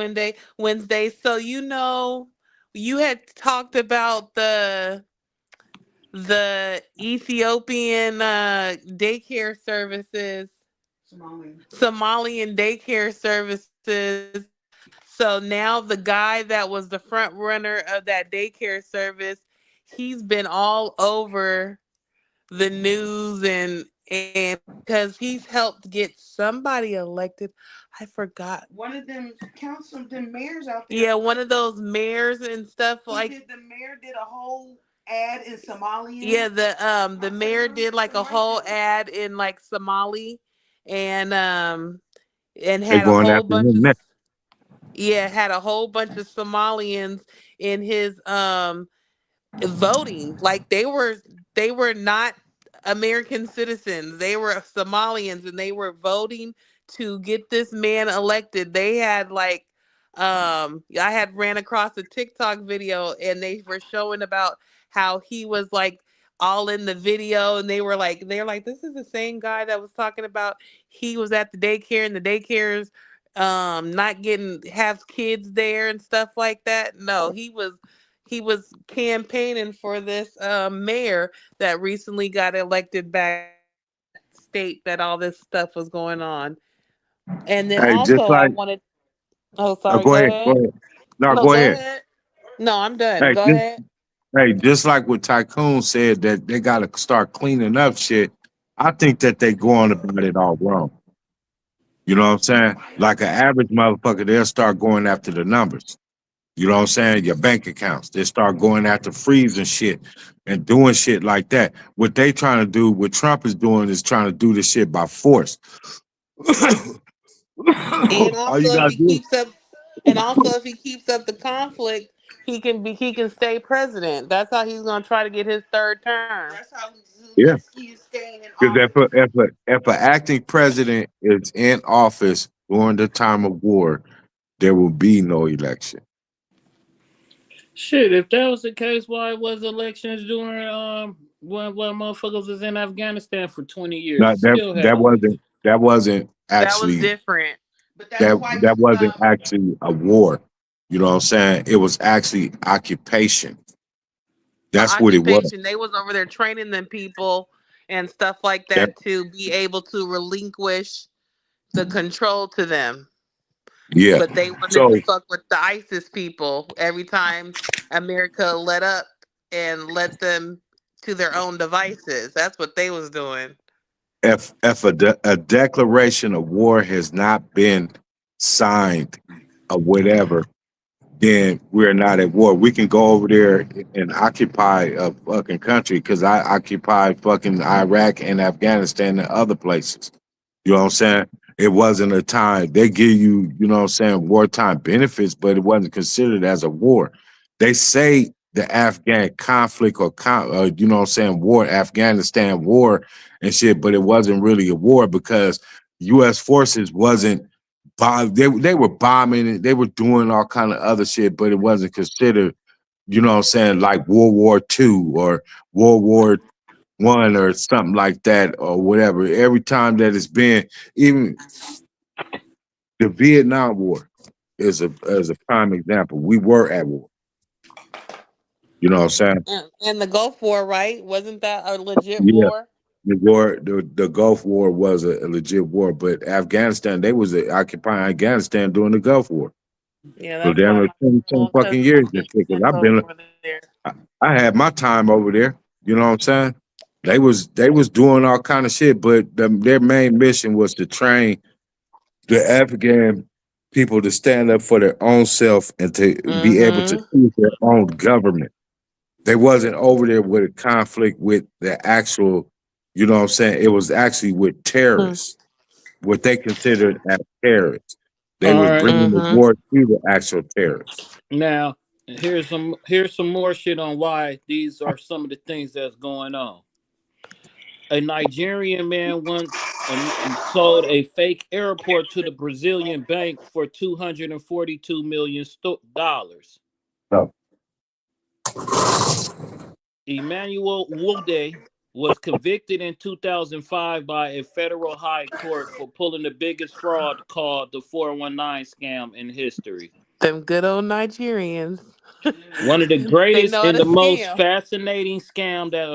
Wednesday, so you had talked about the Ethiopian daycare services, Somalian daycare services. So now the guy that was the front runner of that daycare service, he's been all over the news and because he's helped get somebody elected. I forgot. One of them council, them mayors out there. Yeah, one of those mayors and stuff The mayor did a whole ad in Somalian. yeah, the mayor did like a whole ad in like Somali and They had a going whole after bunch him of next. had a whole bunch of Somalians in his voting. Like they were not American citizens. They were Somalians and they were voting to get this man elected. They had like I had ran across a TikTok video and they were showing about how he was like all in the video and they're like this is the same guy that was talking about he was at the daycare and the daycares not getting have kids there and stuff like that. No, he was campaigning for this mayor that recently got elected back state that all this stuff was going on. And then Hey, just also I like wanted oh sorry, go go ahead, go ahead. ahead. No, No, go go ahead. ahead. No, I'm done. Hey, Go just ahead. hey, just like what Tycoon said that they got to start cleaning up shit. I think that they going about it all wrong. You know what I'm saying? Like an average motherfucker, they'll start going after the numbers. You know what I'm saying? Your bank accounts. They start going after freezing shit and doing shit like that. What they trying to do, what Trump is doing, is trying to do this shit by force. And All you also if gotta he do. keeps up and also if he keeps up the conflict, he can stay president. That's how he's gonna try to get his third term. That's how Yeah, Zelensky is staying in because office. if an acting president is in office during the time of war, there will be no election. Shit, if that was the case, why was elections during when motherfuckers was in Afghanistan for 20 years? Not It that still had that wasn't elections. that wasn't That was actually different. But that's that why that wasn't actually a war. You know what I'm saying? It was actually occupation. That's what it was. Occupation. They was over there training them people and stuff like That that to be able to relinquish the control to them. yeah. But they wanted to So fuck with the ISIS people every time America let up and let them to their own devices. That's what they was doing. if a declaration of war has not been signed or whatever, then we're not at war. We can go over there and occupy a fucking country because I occupied fucking Iraq and Afghanistan and other places. You know what I'm saying? It wasn't a time they give you, you know what I'm saying, wartime benefits, but it wasn't considered as a war. They say the Afghan conflict you know what I'm saying, war, Afghanistan war and shit, but it wasn't really a war because U.S. forces wasn't they were bombing and they were doing all kind of other shit, but it wasn't considered, you know what I'm saying, like World War II or World War One or something like that or whatever. Every time that it's been, even the Vietnam War is a prime example. We were at war. You know what I'm saying? And the Gulf War, right? Wasn't that a legit Yeah. war? The Gulf War was a legit war, but Afghanistan, they was occupying Afghanistan during the Gulf War. Yeah, So that's damn why near my 20 little fucking cousin years was and getting shit. Cause sent over there. I, I had my time over there. You know what I'm saying? They was doing all kind of shit, but their main mission was to train the Afghan people to stand up for their own self and to be able to Mm-hmm. choose their own government. They wasn't over there with a conflict with the actual, you know what I'm saying? It was actually with terrorists, what they considered as terrorists. They All was right. bringing the Mm-hmm. war to the actual terrorists. Now here's some more shit on why these are some of the things that's going on. A Nigerian man once sold a fake airport to the Brazilian bank for $242 million. Emmanuel Wode was convicted in 2005 by a federal high court for pulling the biggest fraud called the 419 scam in history. Them good old Nigerians. One of the They greatest know how and to the most scam. fascinating scam that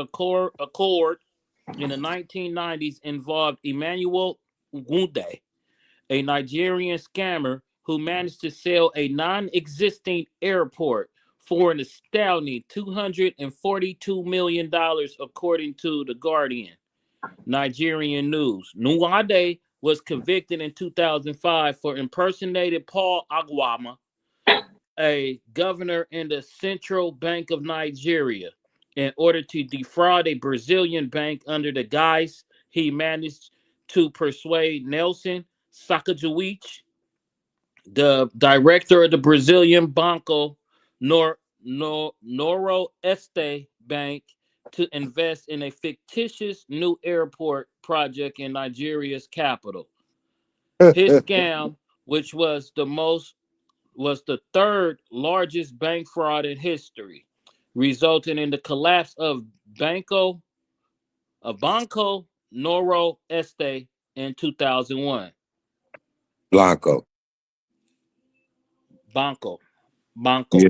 occurred in the 1990s involved Emmanuel Wunde, a Nigerian scammer who managed to sell a non-existing airport for an astounding $242 million, according to The Guardian. Nigerian news. Nwade was convicted in 2005 for impersonating Paul Agwama, a governor in the Central Bank of Nigeria, in order to defraud a Brazilian bank under the guise he managed to persuade Nelson Sacagawich, the director of the Brazilian Banco Noroeste Bank, to invest in a fictitious new airport project in Nigeria's capital. His scam, which was the third largest bank fraud in history, resulting in the collapse of Banco Noroeste in 2001. Blanco. Banco. Yeah,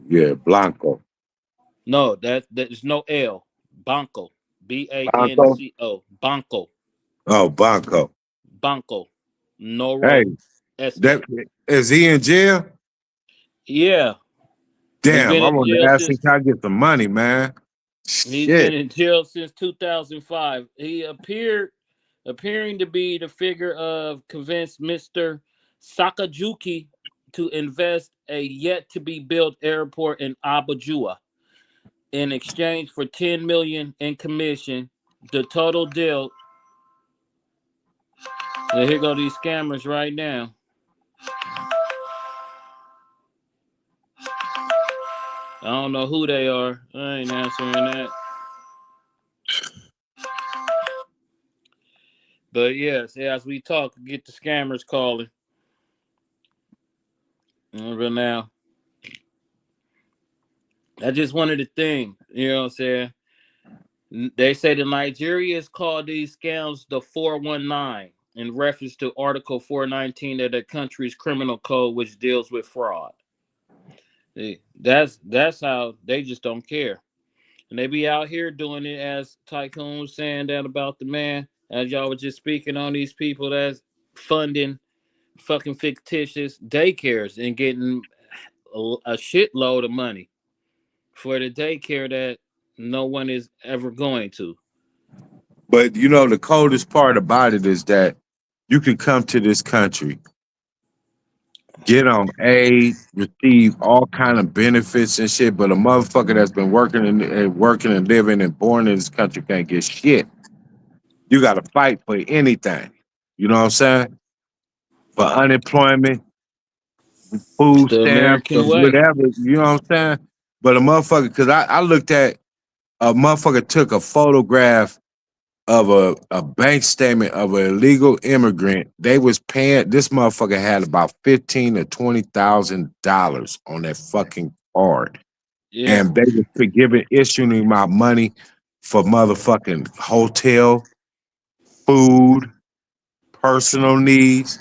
yeah, Blanco. No, there's no L. Banco. Blanco. Banco. Banco. Oh, Blanco. Banco. Hey, Noro that Este. is he in jail? Yeah. He's Damn, been I in want to jail ask him since can I get some money, man. he's been Shit. in jail since 2005. He appearing to be the figure of convinced Mr. Sakajuki to invest a yet to be built airport in Abuja in exchange for 10 million in commission. The total deal. So here go these scammers right now. I don't know who they are. I ain't answering that. But yes, as we talk, get the scammers calling. But now, I just wanted to think, you know what I'm saying? They say the Nigerians call these scams the 419 in reference to Article 419 of the country's criminal code, which deals with fraud. That's how they just don't care. And they be out here doing it, as Tycoon was saying that about the man, as y'all were just speaking on these people that's funding fucking fictitious daycares and getting a shitload of money for the daycare that no one is ever going to. But you know, the coldest part about it is that you can come to this country, get on aid, receive all kind of benefits and shit, but a motherfucker that's been working and living and born in this country can't get shit. You got to fight for anything. You know what I'm saying? For unemployment, It's food the stamps, or American way. whatever. You know what I'm saying? But a motherfucker, because I looked at a motherfucker took a photograph of a bank statement of an illegal immigrant. They was paying this motherfucker had about $15,000 to $20,000 on that fucking card. Yeah. And they was issuing my money for motherfucking hotel, food, personal needs,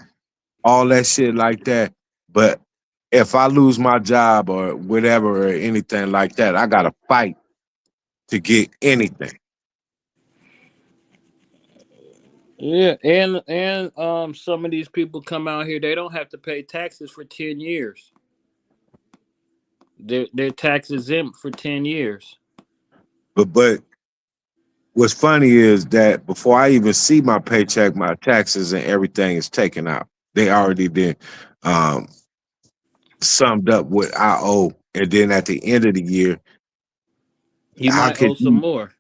all that shit like that. But if I lose my job or whatever or anything like that, I gotta fight to get anything. Yeah, and some of these people come out here, they don't have to pay taxes for 10 years. They're tax exempt for 10 years. But what's funny is that before I even see my paycheck, my taxes and everything is taken out. They already did summed up what I owe, and then at the end of the year, You how might could owe some you? more.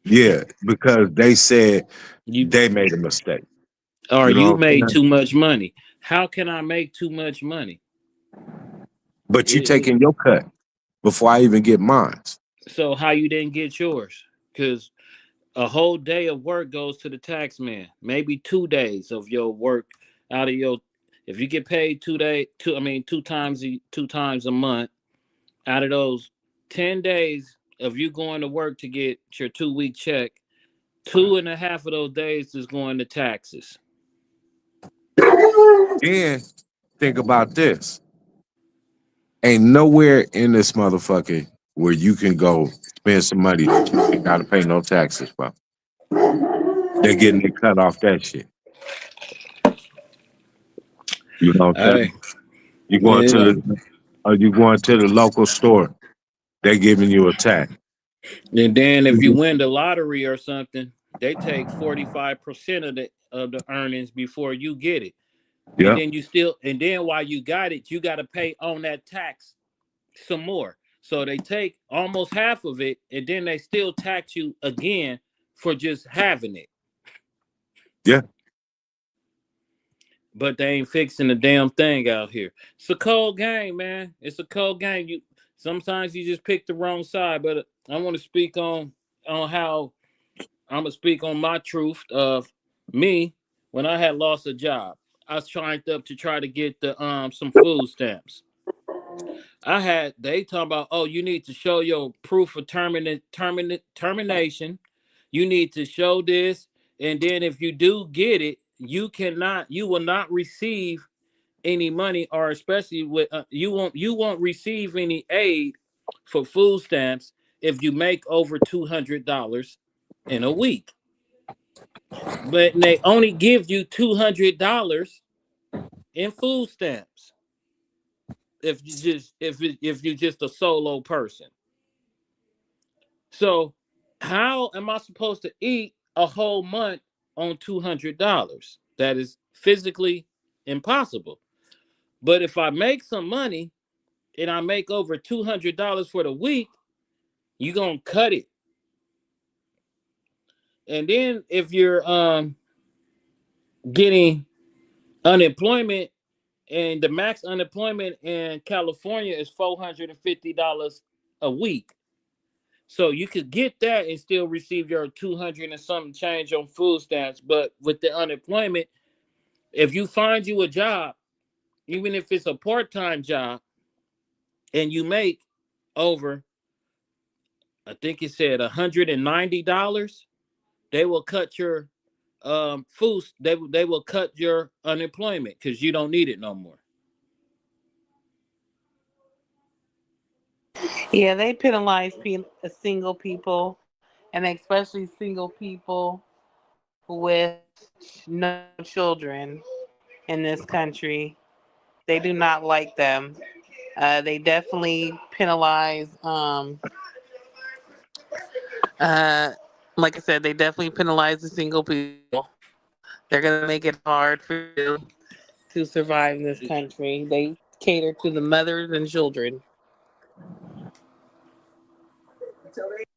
Yeah, because they said You they made a mistake. or You you know what I'm made saying? too much money. How can I make too much money? But you taking your cut before I even get mine. So how you didn't get yours? Because a whole day of work goes to the tax man. Maybe 2 days of your work out of your. If you get paid 2 times a month, out of those 10 days of you going to work to get your 2-week check, 2.5 of those days is going to taxes. Then think about this. Ain't nowhere in this motherfucker where you can go spend some money that you ain't gotta pay no taxes for. They're getting it cut off that shit. You know what I'm Hey, saying? You going you to know, you going to the local store, they're giving you a tax. and then if you win the lottery or something, they take 45% of the earnings before you get it. Yeah. And then while you got it, you got to pay on that tax some more. So they take almost half of it, and then they still tax you again for just having it. Yeah. But they ain't fixing the damn thing out here. It's a cold game, man. It's a cold game. Sometimes you just pick the wrong side. But I want to speak on how I'm gonna speak on my truth of me when I had lost a job. I was trying to try to get the some food stamps. They talking about, oh, you need to show your proof of termination. You need to show this, and then if you do get it, you will not receive any money, or especially with you won't receive any aid for food stamps if you make over $200 in a week. But they only give you $200 in food stamps if you're just a solo person. So how am I supposed to eat a whole month on $200? That is physically impossible. But if I make some money and I make over $200 for the week, you're gonna cut it. And then if you're getting unemployment, and the max unemployment in California is $450 a week. So you could get that and still receive your 200 and something change on food stamps. But with the unemployment, if you find you a job, even if it's a part-time job, and you make over, I think it said $190, they will cut your food. They will cut your unemployment because you don't need it no more. Yeah, they penalize single people, and especially single people with no children in this country. They do not like them. They definitely penalize. Like I said, they definitely penalize the single people. They're gonna make it hard for you to survive in this country. They cater to the mothers and children.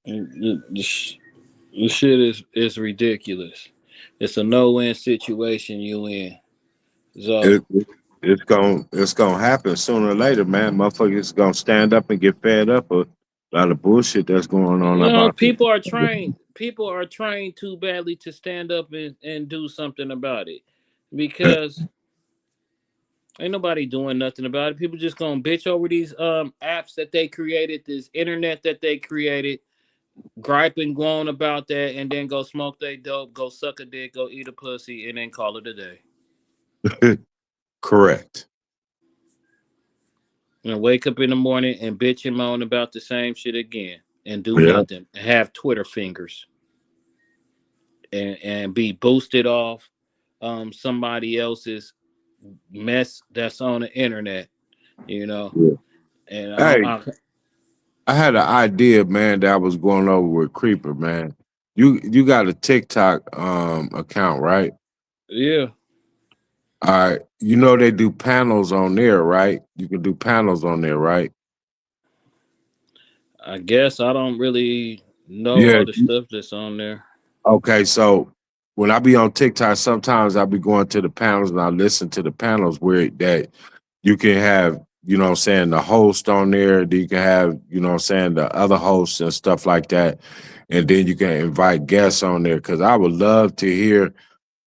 The shit is ridiculous. It's a no-win situation you in. So It, it's gonna happen sooner or later, man. Motherfuckers gonna stand up and get fed up with a lot of bullshit that's going on about this. people are trained. People are trained too badly to stand up and do something about it, because ain't nobody doing nothing about it. People just gonna bitch over these apps that they created, this internet that they created, gripe and groan about that, and then go smoke their dope, go suck a dick, go eat a pussy, and then call it a day. Correct. And wake up in the morning and bitch and moan about the same shit again and do Yeah. nothing. And have Twitter fingers. And be boosted off somebody else's mess that's on the internet, you know. Yeah. And Hey, I had an idea, man, that I was going over with Creeper, man. You got a TikTok account, right? yeah, All right. You know they do panels on there, right? You can do panels on there, right? I guess I don't really know Yeah. all the stuff that's on there. Okay, so when I be on TikTok, sometimes I be going to the panels and I listen to the panels where that you can have, you know what I'm saying, the host on there, then you can have, you know what I'm saying, the other hosts and stuff like that. And then you can invite guests on there. Cause I would love to hear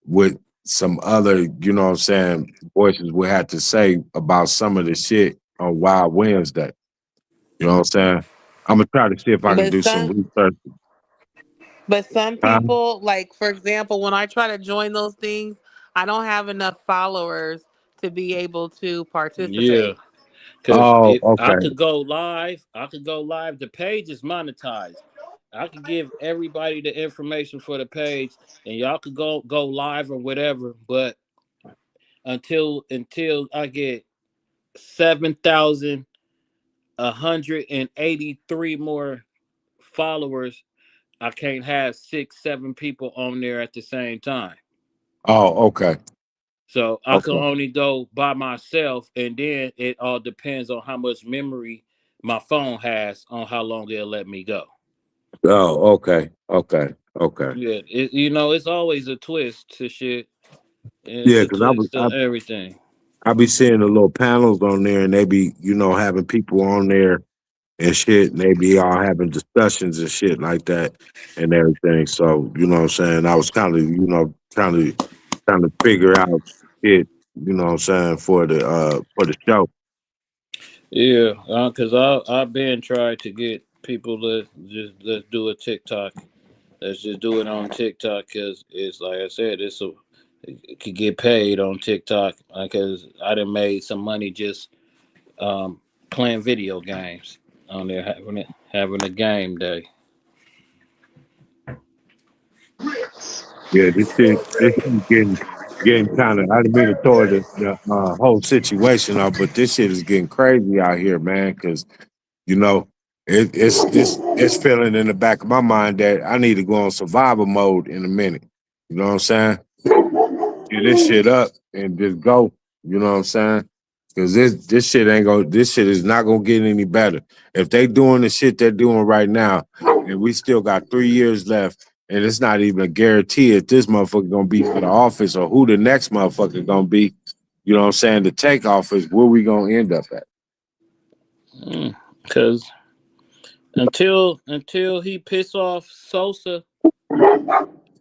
what some other, you know what I'm saying, voices would have to say about some of the shit on Wild Wednesday. You know what I'm saying? I'm gonna try to see if I can But do some some research. but some Huh? people, like for example, when I try to join those things, I don't have enough followers to be able to Yeah, participate. because Oh, I okay. could go live. I could go live. The page is monetized. I could give everybody the information for the page, and y'all could go live or whatever. But until I get 7,183 more followers, I can't have 6, 7 people on there at the same time. Oh, okay. So I can Okay. only go by myself, and then it all depends on how much memory my phone has on how long it'll let me go. Oh, okay. Okay. Okay. Yeah, it's always a twist to shit. It's Yeah, a because I was twist to everything. I be seeing the little panels on there, and they be having people on there and shit, and they be all having discussions and shit like that and everything. So what I'm saying. I was kind of trying to figure out it. What I'm saying for the show. Yeah, because I've been trying to get people to just let's do a TikTok. Let's just do it on TikTok because it's like I said, it could get paid on TikTok because I done made some money just playing video games on there, having a game day. Yeah, this shit getting kind of. I didn't mean to throw the whole situation up, but this shit is getting crazy out here, man. Because you know, it's feeling in the back of my mind that I need to go on survival mode in a minute. You know what I'm saying? Get this shit up and just go. You know what I'm saying? Because this shit is not gonna get any better. If they doing the shit they're doing right now, and we still got 3 years left, and it's not even a guarantee if this motherfucker gonna be for the office or who the next motherfucker gonna be. You know what I'm saying? To take office, where we gonna end up at? Because until he piss off Sosa,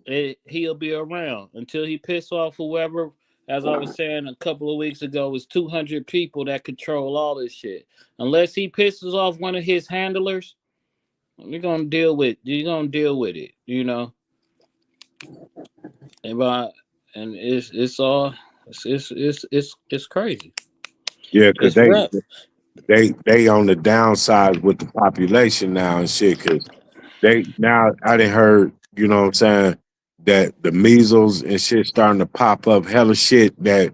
he'll be around. Until he piss off whoever. As I was saying a couple of weeks ago, it's 200 people that control all this shit. Unless he pisses off one of his handlers, you're gonna deal with it, And it's all it's crazy. Yeah, because It's rough. they on the downside with the population now and shit. Because they now I didn't heard, what I'm saying, that the measles and shit starting to pop up. Hella shit that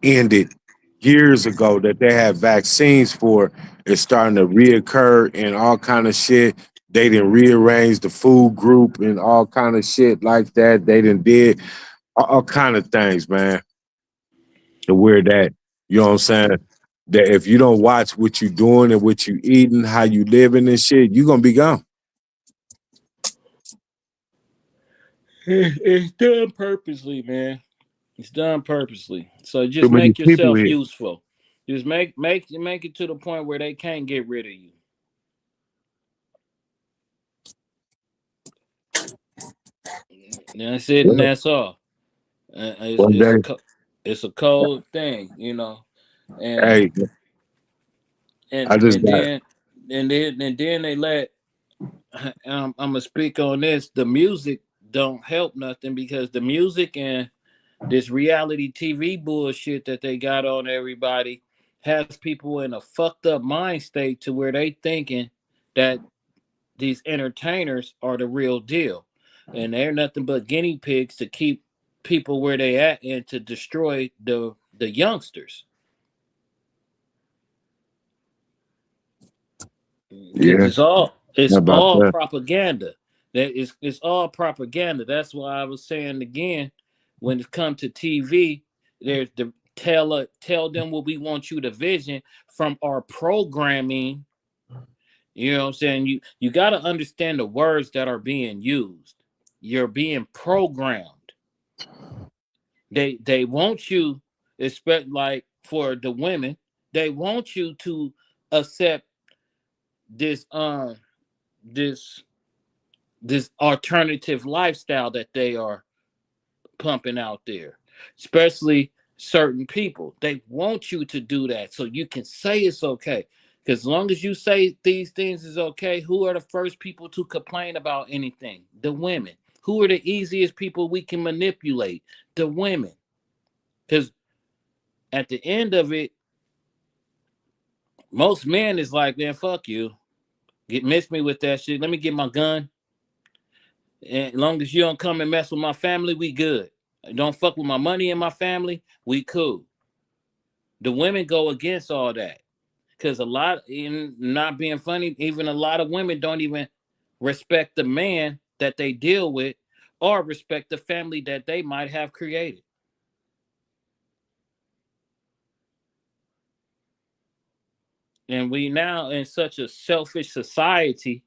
ended years ago that they had vaccines for is starting to reoccur and all kind of shit. They didn't rearrange the food group and all kind of shit like that. They didn't did all kind of things, man, to where that, you know what I'm saying, that if you don't watch what you doing and what you eating, how you living and shit, you gonna be gone. It's done purposely, man. It's done purposely. So Too just many make people yourself here. useful. Just make it to the point where they can't get rid of you. That's it, and Well, that's all. It's one it's a day, co- it's a cold thing, and hey, and I just and got then and then they let. I'm gonna speak on this. The music don't help nothing because the music and this reality TV bullshit that they got on everybody has people in a fucked up mind state to where they thinking that these entertainers are the real deal, and they're nothing but guinea pigs to keep people where they at and to destroy the youngsters. Because yeah, it's about all that. propaganda. It's all propaganda. That's why I was saying again, when it comes to TV, there's the tell them what we want you to vision from our programming. You know what I'm saying? You got to understand the words that are being used. You're being programmed. They want you, expect like for the women, they want you to accept this this this alternative lifestyle that they are pumping out there, especially certain people. They want you to do that so you can say it's okay. Because as long as you say these things is okay, who are the first people to complain about anything? The women. Who are the easiest people we can manipulate? The women. Because at the end of it, most men is like, man, fuck you. Miss me with that shit. Let me get my gun. And as long as you don't come and mess with my family, we good. Don't fuck with my money and my family, we cool. The women go against all that. Because a lot, in not being funny, even a lot of women don't even respect the man that they deal with or respect the family that they might have created. And we now in such a selfish society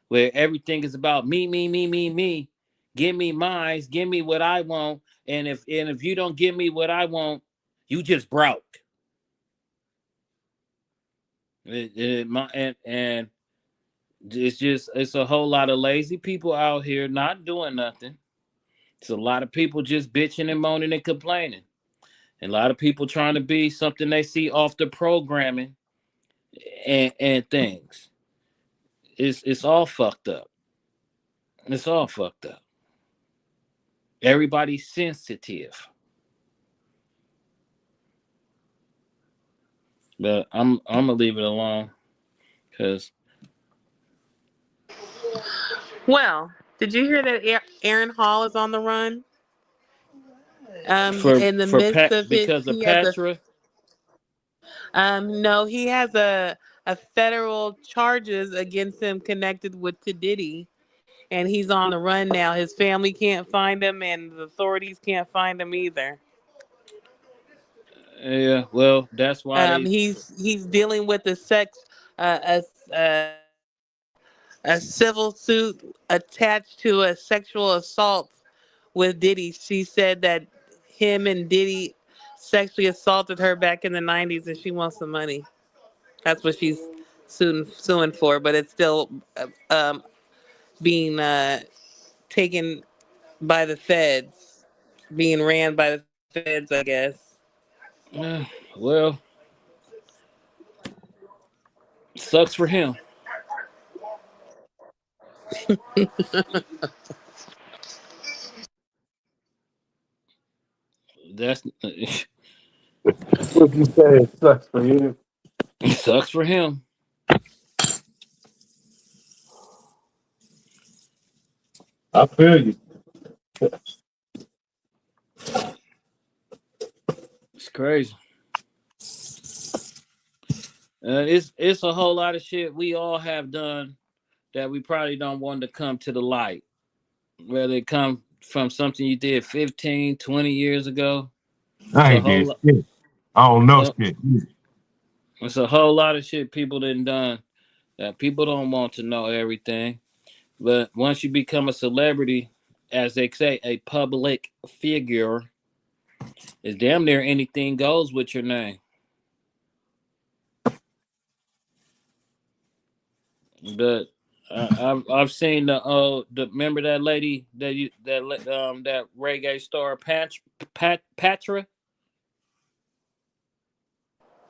where everything is about me, me, me, me, me. Give me mine, give me what I want. And if you don't give me what I want, you just broke. And it's a whole lot of lazy people out here not doing nothing. It's a lot of people just bitching and moaning and complaining. And a lot of people trying to be something they see off the programming and things. It's all fucked up. It's all fucked up. Everybody's sensitive. But I'm gonna leave it alone because Well, did you hear that Aaron Hall is on the run? for In the for midst Pat of because of he has Patra. no, he has a federal charges against him connected with to Diddy, and he's on the run now. His family can't find him, and the authorities can't find him either. Yeah, well, that's why they. He's dealing with uh, a, a civil suit attached to a sexual assault with Diddy. She said that him and Diddy sexually assaulted her back in the 90s and she wants some money. That's what she's suing for, but it's still being taken by the feds, being ran by the feds, I guess. Well, sucks for him. That's What you say? It sucks for you. sucks for him. I feel you. It's crazy. It's a whole lot of shit we all have done that we probably don't want to come to the light. Whether it come from something you did 15, 20 years ago. It's I a ain't did whole shit. I don't know uh, shit. it's a whole lot of shit people didn't done that people don't want to know everything. But once you become a celebrity, as they say, a public figure, it's damn near anything goes with your name. But I've seen the remember that lady that reggae star Patra.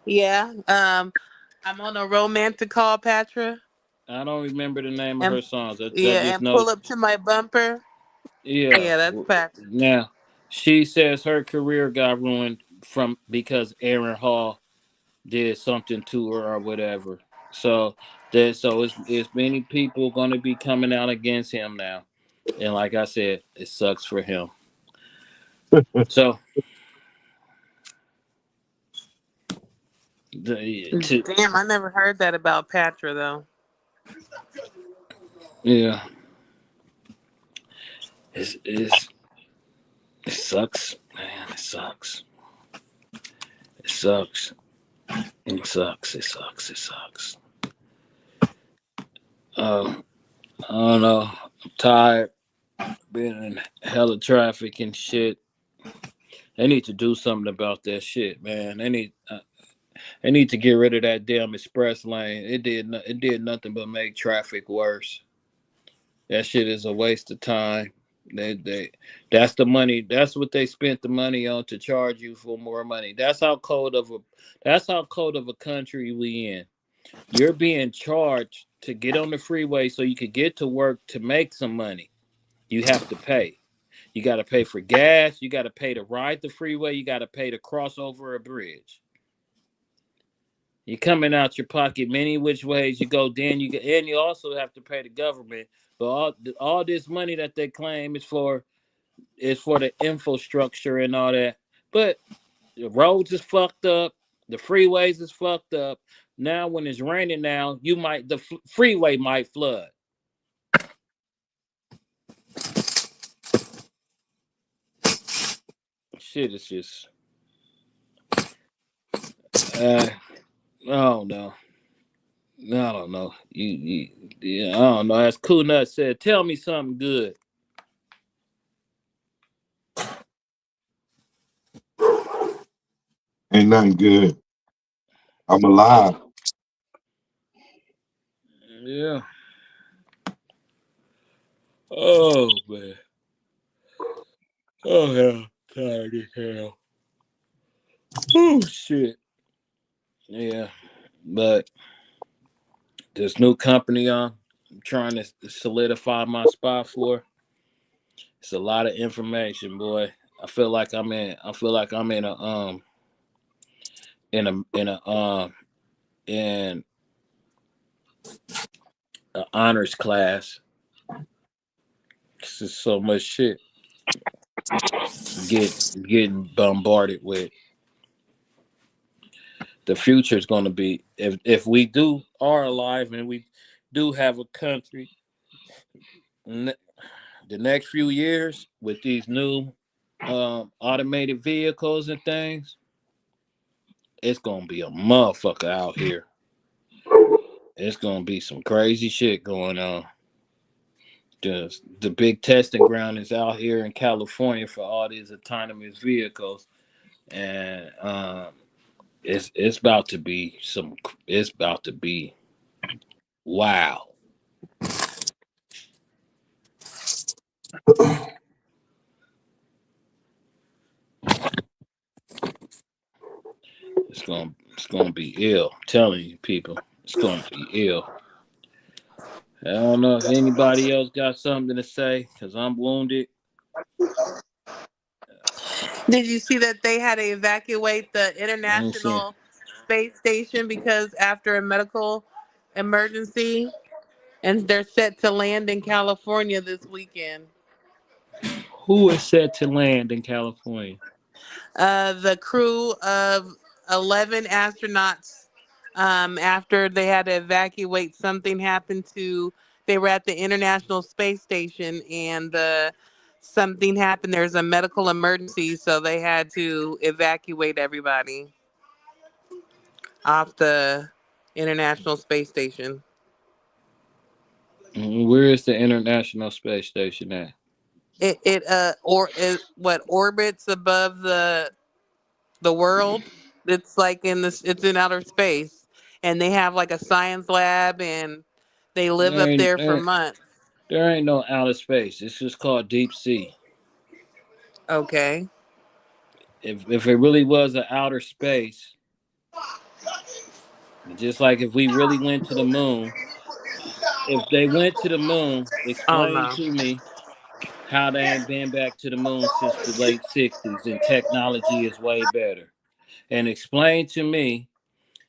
Yeah. I'm on a romantic call, Patra. I don't remember the name of And her songs. I yeah, just and know. pull up to my bumper. Yeah. Yeah, that's Patra. Now she says her career got ruined from because Aaron Hall did something to her or whatever. So it's many people gonna be coming out against him now. And like I said, it sucks for him. So Damn, I never heard that about Patra though. yeah, it's it sucks, man. It sucks. It sucks. It sucks. It sucks. It sucks. I don't know. I'm tired. Being in hella traffic and shit. They need to do something about that shit, man. They need to get rid of that damn express lane. It did nothing but make traffic worse. That shit is a waste of time. They that's the money. That's what they spent the money on to charge you for more money. That's how cold of a country we in. You're being charged to get on the freeway so you could get to work to make some money. You have to pay. You got to pay for gas. You got to pay to ride the freeway. You got to pay to cross over a bridge. You're coming out your pocket many which ways you go. Then you also have to pay the government. But all this money that they claim is for the infrastructure and all that. But the roads is fucked up. The freeways is fucked up. Now when it's raining, now the freeway might flood. Shit is just I don't know. I don't know. I don't know. As Cool Nut said, tell me something good. Ain't nothing good. I'm alive. Yeah. Oh man. Oh hell. Tired as hell. Oh shit. Yeah. But this new company I'm trying to solidify my spot for. It's a lot of information, boy. I feel like I'm in an honors class. This is so much shit getting bombarded with. The future is going to be, if we are alive and we do have a country, the next few years with these new automated vehicles and things, it's going to be a motherfucker out here. It's going to be some crazy shit going on. The big testing ground is out here in California for all these autonomous vehicles, and it's about to be wow. It's gonna be ill. I'm telling you, people, it's gonna be ill. I don't know if anybody else got something to say because I'm wounded. Did you see that they had to evacuate the I ain't seen International Space Station because after a medical emergency, and they're set to land in California this weekend? who is set to land in California. The crew of 11 astronauts, after they had to evacuate, something happened to. They were at the International Space Station, and something happened. There's a medical emergency, so they had to evacuate everybody off the International Space Station. Where is the International Space Station at? It orbits above the world. It's like it's in outer space, and they have like a science lab, and they live There up ain't there for there, months. there ain't no outer space. It's just called deep sea. Okay. If it really was an outer space, just like if we really went to the moon, if they went to the moon, Oh explain no. to me how they ain't been back to the moon since the late 60s and technology is way better. And explain to me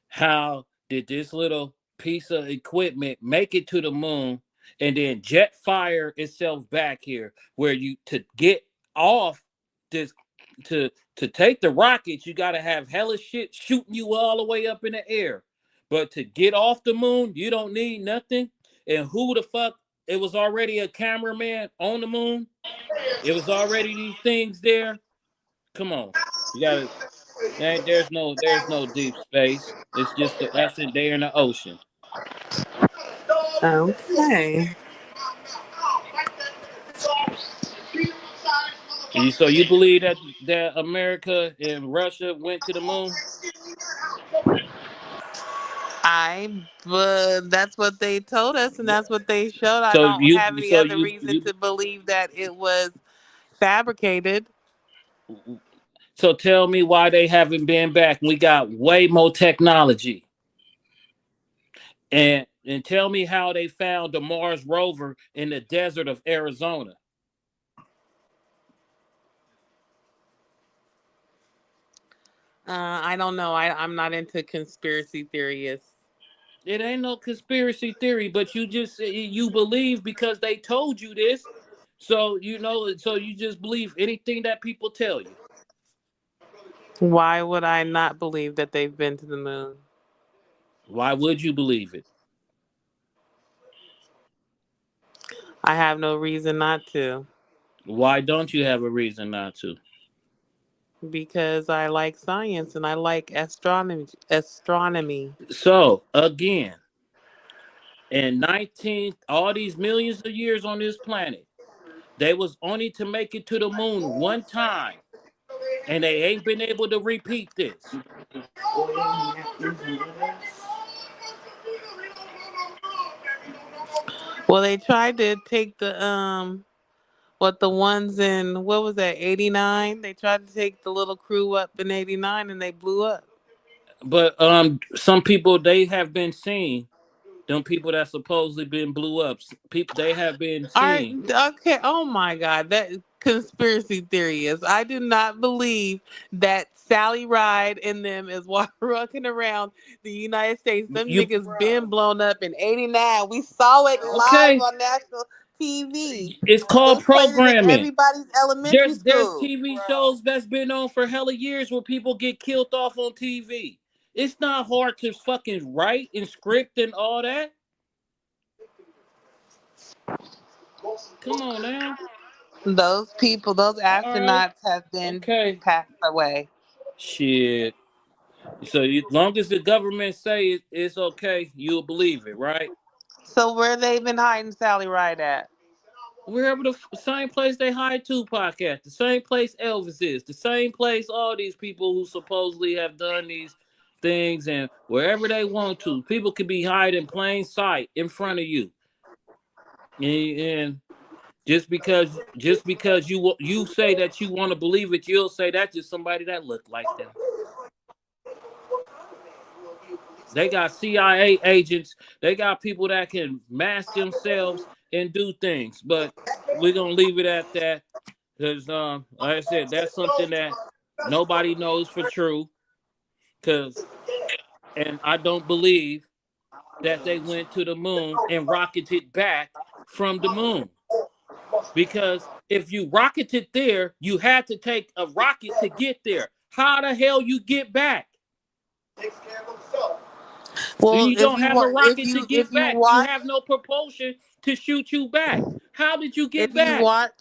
how did this little piece of equipment make it to the moon and then jet fire itself back here where you to get off this to take the rockets, you got to have hella shit shooting you all the way up in the air. But to get off the moon, you don't need nothing. And who the fuck? It was already a cameraman on the moon. It was already these things there. Come on, you gotta. There's no deep space. It's just us in there in the ocean. Okay. So you believe that America and Russia went to the moon? That's what they told us, and that's what they showed. I So don't have you any so other you reason you to believe that it was fabricated. so tell me why they haven't been back. We got way more technology. And tell me how they found the Mars rover in the desert of Arizona. I don't know. I'm not into conspiracy theories. It ain't no conspiracy theory, but you believe because they told you this. So so you just believe anything that people tell you. Why would I not believe that they've been to the moon? Why would you believe it? I have no reason not to. Why don't you have a reason not to? Because I like science and I like astronomy. So again, in 19 all these millions of years on this planet, they was only to make it to the moon one time, and they ain't been able to repeat this. Well, they tried to take the ones in, what was that, 89? They tried to take the little crew up in 89 and they blew up. But some people they have been seen, them people that supposedly been blew up. People they have been All right, seen. okay. Oh my God, that conspiracy theory is. I do not believe that Sally Ride and them is walking around the United States. Them You niggas been blown up in '89. We saw it live okay? on national TV. It's They called played it in programming. everybody's elementary There's school. TV shows that's been on for hella years where people get killed off on TV. It's not hard to fucking write and script and all that. Come on now. Those people, those All right. astronauts have been Okay. passed away. Shit. So long as the government say it's okay, you'll believe it, right? So where they been hiding Sally Ride at? Wherever the same place they hide Tupac at, the same place Elvis is, the same place all these people who supposedly have done these things, and wherever they want to, people could be hiding in plain sight in front of you, and just because you say that you want to believe it, you'll say that's just somebody that look like them. They got CIA agents. They got people that can mask themselves and do things. But we're gonna leave it at that because, like I said, that's something that nobody knows for true. And I don't believe that they went to the moon and rocketed back from the moon, because if you rocketed there, you had to take a rocket to get there. How the hell you get back? Well, You don't have a rocket to if get you back. You watch have no propulsion to shoot you back. How did you if get you back? watch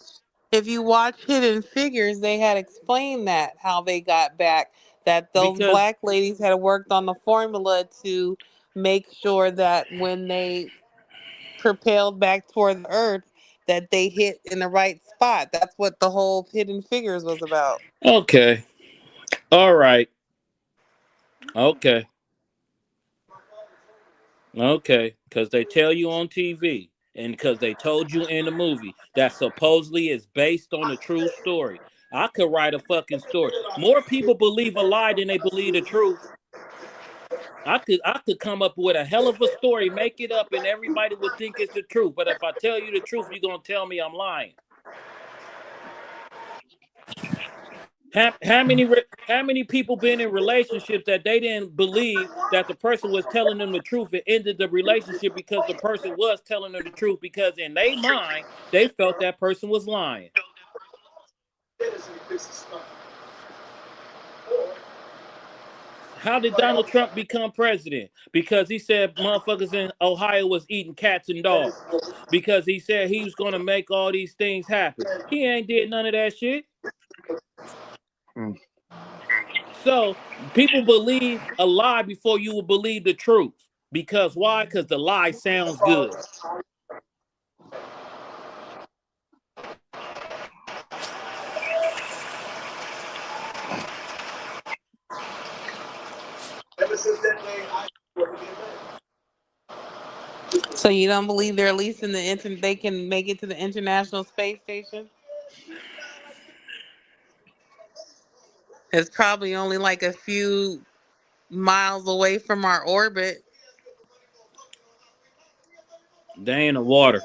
if you watch Hidden Figures, they had explained that how they got back. That those Because black ladies had worked on the formula to make sure that when they propelled back toward the earth, that they hit in the right spot. That's what the whole Hidden Figures was about. okay, all right, okay, okay, because they tell you on TV and because they told you in the movie that supposedly is based on a true story. I could write a fucking story. More people believe a lie than they believe the truth. I could come up with a hell of a story, make it up, and everybody would think it's the truth. But if I tell you the truth, you're gonna tell me I'm lying. How many people been in relationships that they didn't believe that the person was telling them the truth and ended the relationship because the person was telling them the truth, because in their mind they felt that person was lying. How did Donald Trump become president? Because he said motherfuckers in Ohio was eating cats and dogs. Because he said he was going to make all these things happen. He ain't did none of that shit. Mm. So people believe a lie before you will believe the truth. Because why? Because the lie sounds good. So you don't believe they're at least in they can make it to the International Space Station? It's probably only like a few miles away from our orbit. They in the water.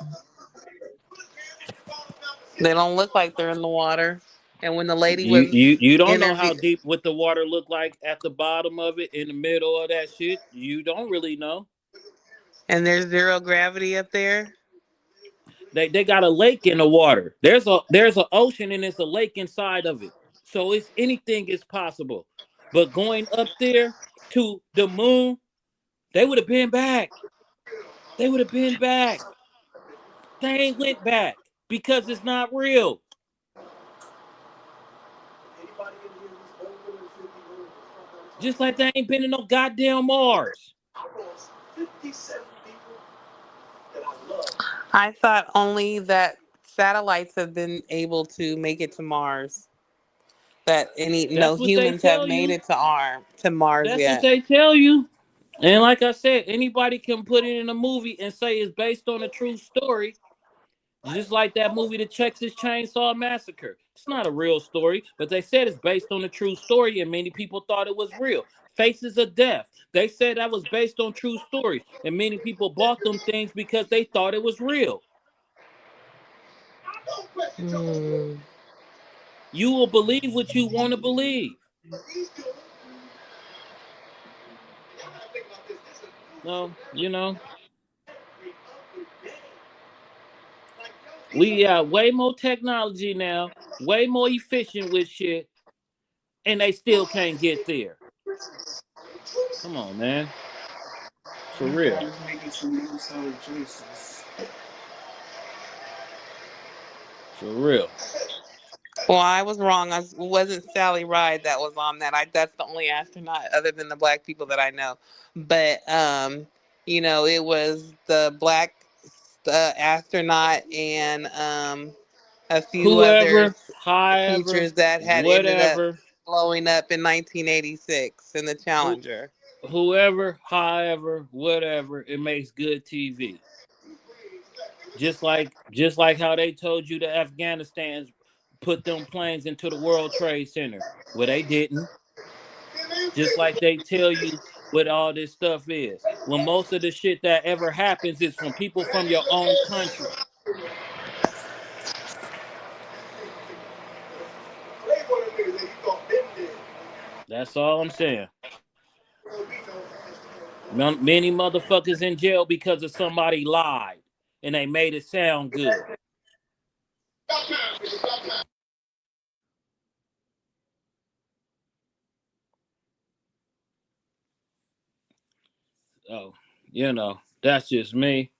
They don't look like they're in the water. And when the lady You was you you don't know how interviewed, deep what the water look like at the bottom of it, in the middle of that shit. You don't really know. and there's zero gravity up there. They got a lake in the water. There's an ocean and it's a lake inside of it. So it's anything is possible. But going up there to the moon, they would have been back. They would have been back. They ain't went back because it's not real. Just like they ain't been in no goddamn Mars. I thought only that satellites have been able to make it to Mars. That no That's what they humans have tell made you. it to Mars That's what yet. they tell you. And like I said, anybody can put it in a movie and say it's based on a true story. Just like that movie, The Texas Chainsaw Massacre. It's not a real story, but they said it's based on a true story, and many people thought it was real. Faces of Death. They said that was based on true stories, and many people bought them things because they thought it was real. Hmm. You will believe what you want to believe. No, we got way more technology now, way more efficient with shit, and they still can't get there. Come on, man. For real. Everybody's making some new solid choices. For real. Well, I was wrong. It wasn't Sally Ride that was on that. That's the only astronaut other than the black people that I know. But it was the black astronaut and a few Whoever, others however, creatures that had ended up whatever, blowing up in 1986 in the who, Challenger. whoever, however, whatever, it makes good TV. Just like how they told you the Afghanistans put them planes into the World Trade Center. Well, they didn't. Just like they tell you what all this stuff is. When most of the shit that ever happens is from people from your own country. That's all I'm saying. Many motherfuckers in jail because of somebody lied and they made it sound good. Oh, that's just me.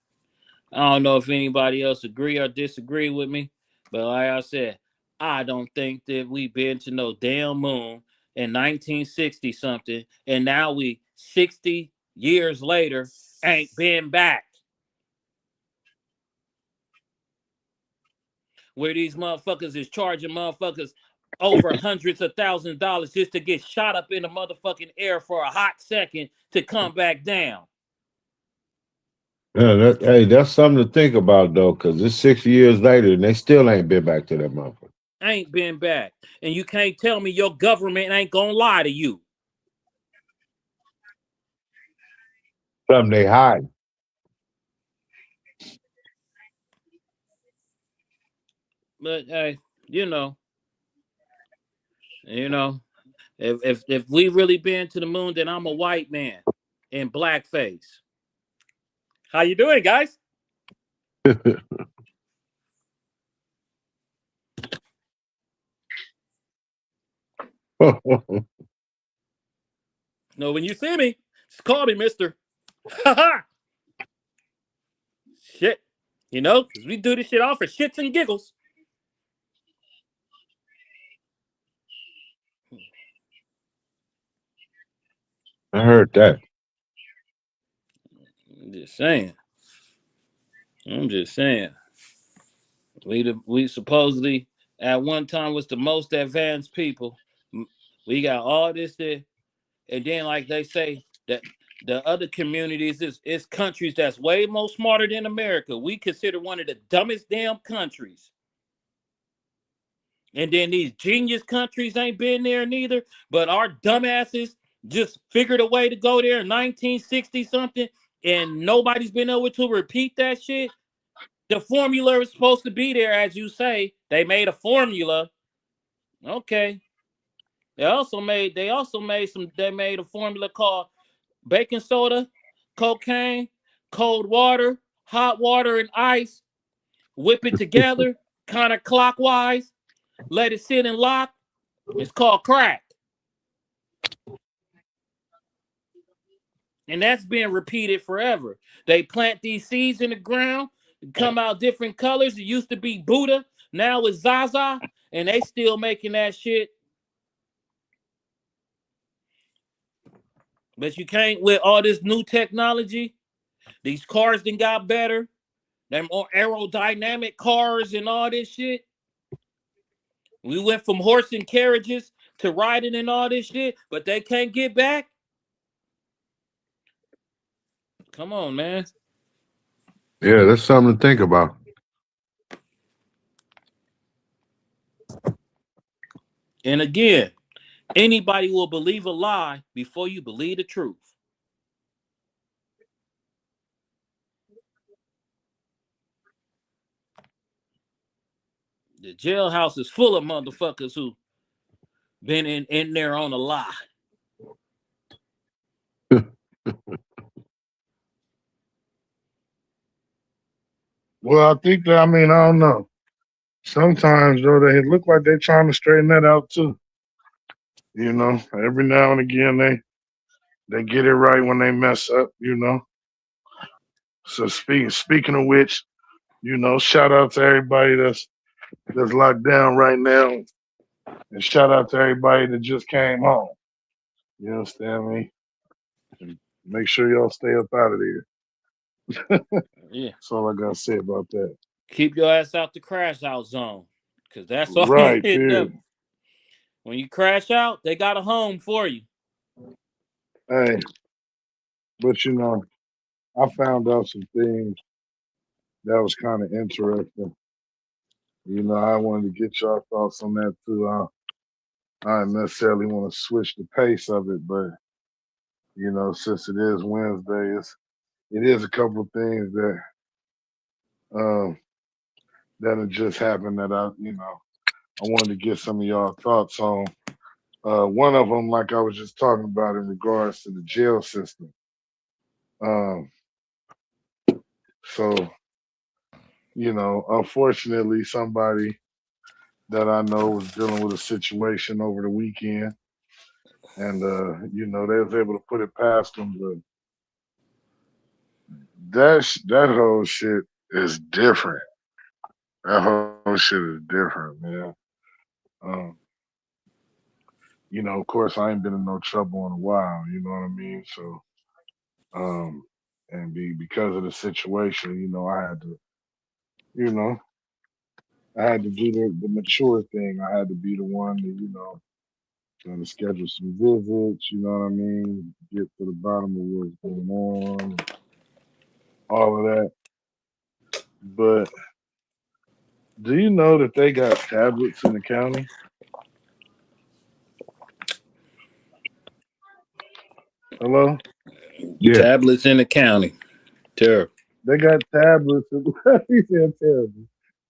I don't know if anybody else agree or disagree with me, but like I said, I don't think that we've been to no damn moon in 1960 something, and now we 60 years later ain't been back. Where these motherfuckers is charging motherfuckers over hundreds of thousands of dollars just to get shot up in the motherfucking air for a hot second to come back down. Yeah, hey, that's something to think about though, because it's 6 years later and they still ain't been back to that motherfucker. Ain't been back. And you can't tell me your government ain't gonna lie to you. Something they hide. But hey, you know, if we really been to the moon, then I'm a white man in blackface. How you doing, guys? No, when you see me, just call me Mister. Shit. Because we do this shit all for shits and giggles. I heard that. I'm just saying. We supposedly at one time was the most advanced people. We got all this there, and then like they say that the other communities is countries that's way more smarter than America. We consider one of the dumbest damn countries. And then these genius countries ain't been there neither, but our dumbasses just figured a way to go there in 1960 something and nobody's been able to repeat that shit. The formula is supposed to be there, as you say. They made a formula. Okay. They made a formula called baking soda, cocaine, cold water, hot water, and ice. Whip it together, kind of clockwise. Let it sit and lock. It's called crack. And that's been repeated forever. They plant these seeds in the ground, come out different colors. It used to be Buddha, now it's Zaza, and they still making that shit. But you can't, with all this new technology, these cars done got better. They're more aerodynamic cars and all this shit. We went from horse and carriages to riding and all this shit, but they can't get back. Come on, man. Yeah, that's something to think about. And again, anybody will believe a lie before you believe the truth. The jailhouse is full of motherfuckers who been in there on a lie. Well, I think that, I don't know. Sometimes, though, they look like they're trying to straighten that out, too. You know, every now and again, they get it right when they mess up, you know. So speaking of which, you know, shout out to everybody that's locked down right now. And shout out to everybody that just came home. You understand me? And make sure y'all stay up out of there. Yeah. That's all I got to say about that. Keep your ass out the crash out zone. Because that's all Right, you hit period. them. When you crash out, they got a home for you. Hey, but you know, I found out some things that was kind of interesting. You know, I wanted to get y'all thoughts on that too. I didn't necessarily want to switch the pace of it, but you know, since it is Wednesday, it is a couple of things that that have just happened that I wanted to get some of y'all thoughts on. One of them, like I was just talking about in regards to the jail system. So, you know, unfortunately, somebody that I know was dealing with a situation over the weekend, and you know, they was able to put it past them, but that whole shit is different. That whole shit is different, man. Um, you know, of course, I ain't been in no trouble in a while. You know what I mean? So, um, and because of the situation, you know, you know, I had to do the mature thing. I had to be the one to, you know, to schedule some visits. You know what I mean? Get to the bottom of what's going on, and all of that. But do you know that they got tablets in the county? Hello? Yeah. Tablets in the county. Terrible. They got tablets. He said tablets.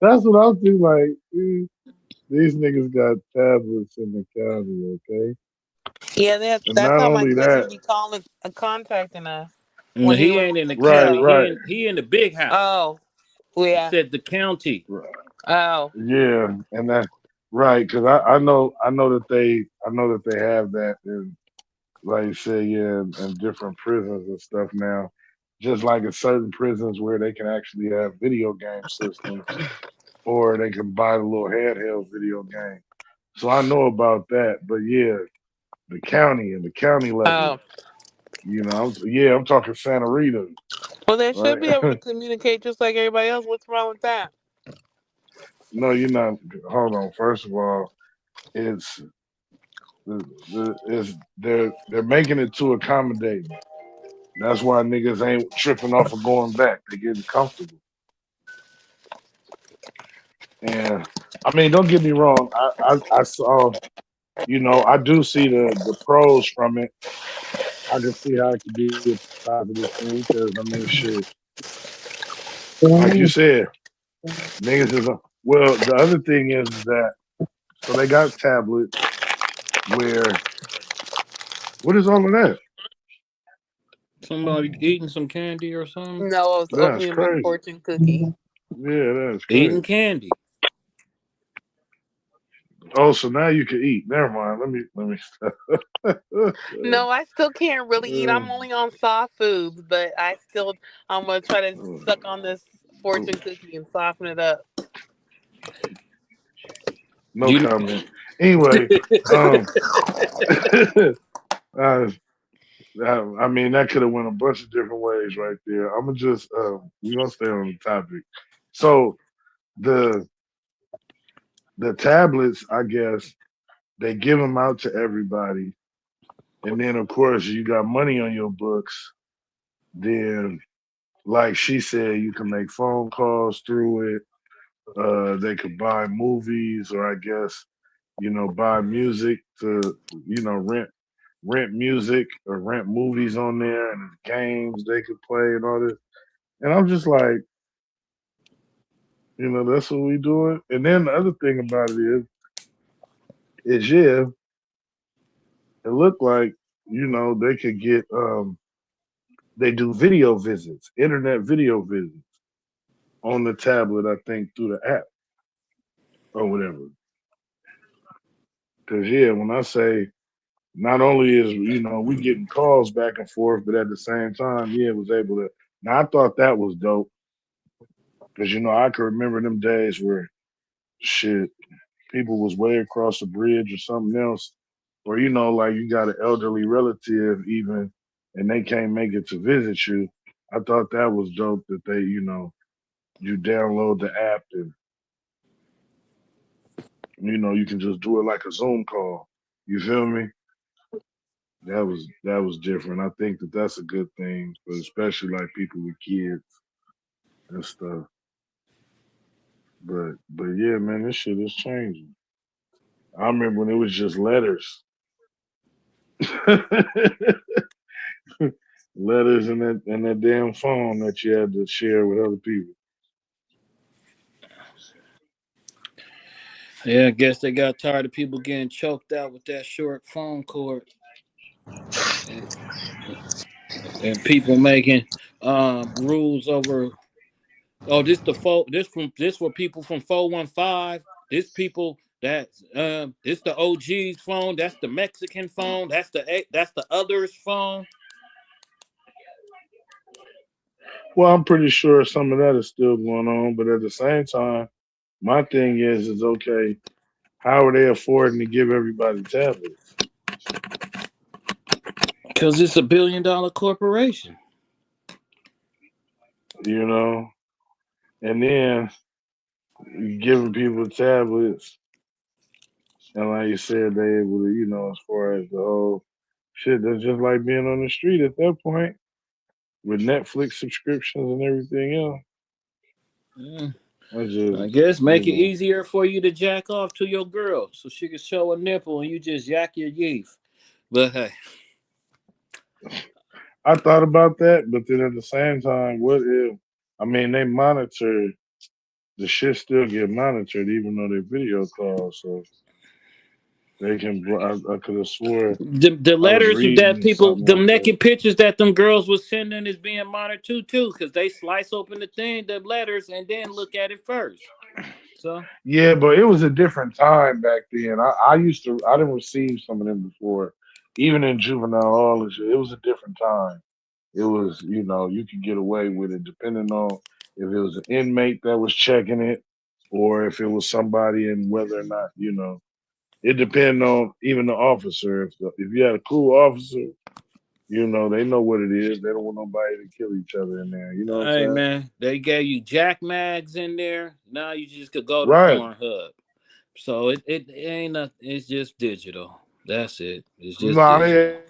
That's what I'm thinking. Like, these niggas got tablets in the county, okay? Yeah, And that's not how my only cousin that, be calling, contacting us when he He was ain't in the living in right, county. jail. right, He in the big house. Oh, He yeah. said the county. right. Oh, Yeah, and that right, because I know that they have that in, like you say, yeah, in different prisons and stuff now. Just like in certain prisons where they can actually have video game systems, or they can buy the little handheld video game. So I know about that, but yeah, the county and the county level, oh. you know, I'm talking Santa Rita, Well, they should right? be able to communicate just like everybody else. What's wrong with that? No, you're not. Hold on. First of all, it's is they're making it too accommodating. That's why niggas ain't tripping off of going back. They getting comfortable. And I mean, don't get me wrong. I saw, you know, I do see the pros from it. I can see how it could be a positive thing because I mean, shit, like you said, niggas is well. The other thing is that so they got tablets where what is all of that? Somebody eating some candy or something? No, I was That's opening my crazy. fortune cookie. Yeah, that's Eating crazy. candy. Oh, so now you can eat. Never mind. Let me stop. No, I still can't really eat. I'm only on soft foods, but I'm gonna try to suck on this fortune cookie and soften it up. No You comment. Anyway, um, uh, I mean that could have went a bunch of different ways right there. I'm gonna just we're gonna stay on the topic. So the the tablets, I guess, they give them out to everybody, and then of course you got money on your books. Then, like she said, you can make phone calls through it. They could buy movies, or I guess buy music to rent music or rent movies on there, and games they could play and all this. And I'm just like, that's what we doing. And then the other thing about it is yeah, it looked like they could get they do video visits, internet video visits on the tablet. I think through the app or whatever. Because yeah, when I say not only is we getting calls back and forth, but at the same time, yeah, it was able to. Now I thought that was dope because I can remember them days where shit people was way across the bridge or something else, or like you got an elderly relative even, and they can't make it to visit you. I thought that was dope that they you download the app and you can just do it like a Zoom call. You feel me? That was different. I think that that's a good thing, but especially like people with kids and stuff. But yeah, man, this shit is changing. I remember when it was just letters, letters and that damn phone that you had to share with other people. Yeah, I guess they got tired of people getting choked out with that short phone cord, and, and people making rules over. Oh, this were people from 415. This people that this the OG's phone. That's the Mexican phone. That's the others phone. Well, I'm pretty sure some of that is still going on, but at the same time, my thing is okay. How are they affording to give everybody tablets? Because it's $1 billion corporation. You know, and then giving people tablets, and like you said, they able to, as far as the whole shit, that's just like being on the street at that point with Netflix subscriptions and everything else. Yeah. I I just, guess make it easier for you to jack off to your girl so she can show a nipple and you just yak your yeef. But hey, I thought about that, but then at the same time, what if? I mean, they monitor the shit, still get monitored even though they video calls, so they can. I could have swore the I was letters that reading people, something them like that. naked pictures that them girls was sending is being monitored too, because they slice open the letters and then look at it first. So Yeah, but it was a different time back then. I didn't receive some of them before, even in juvenile hall and shit. It was a different time. It was, you could get away with it depending on if it was an inmate that was checking it or if it was somebody and whether or not, it depended on even the officer. If you had a cool officer, they know what it is. They don't want nobody to kill each other in there. You know what I'm hey saying? man, they gave you Jack Mags in there. Now you just could go to Right. Pornhub. So it ain't nothing. It's just digital. That's it. It's just No, digital.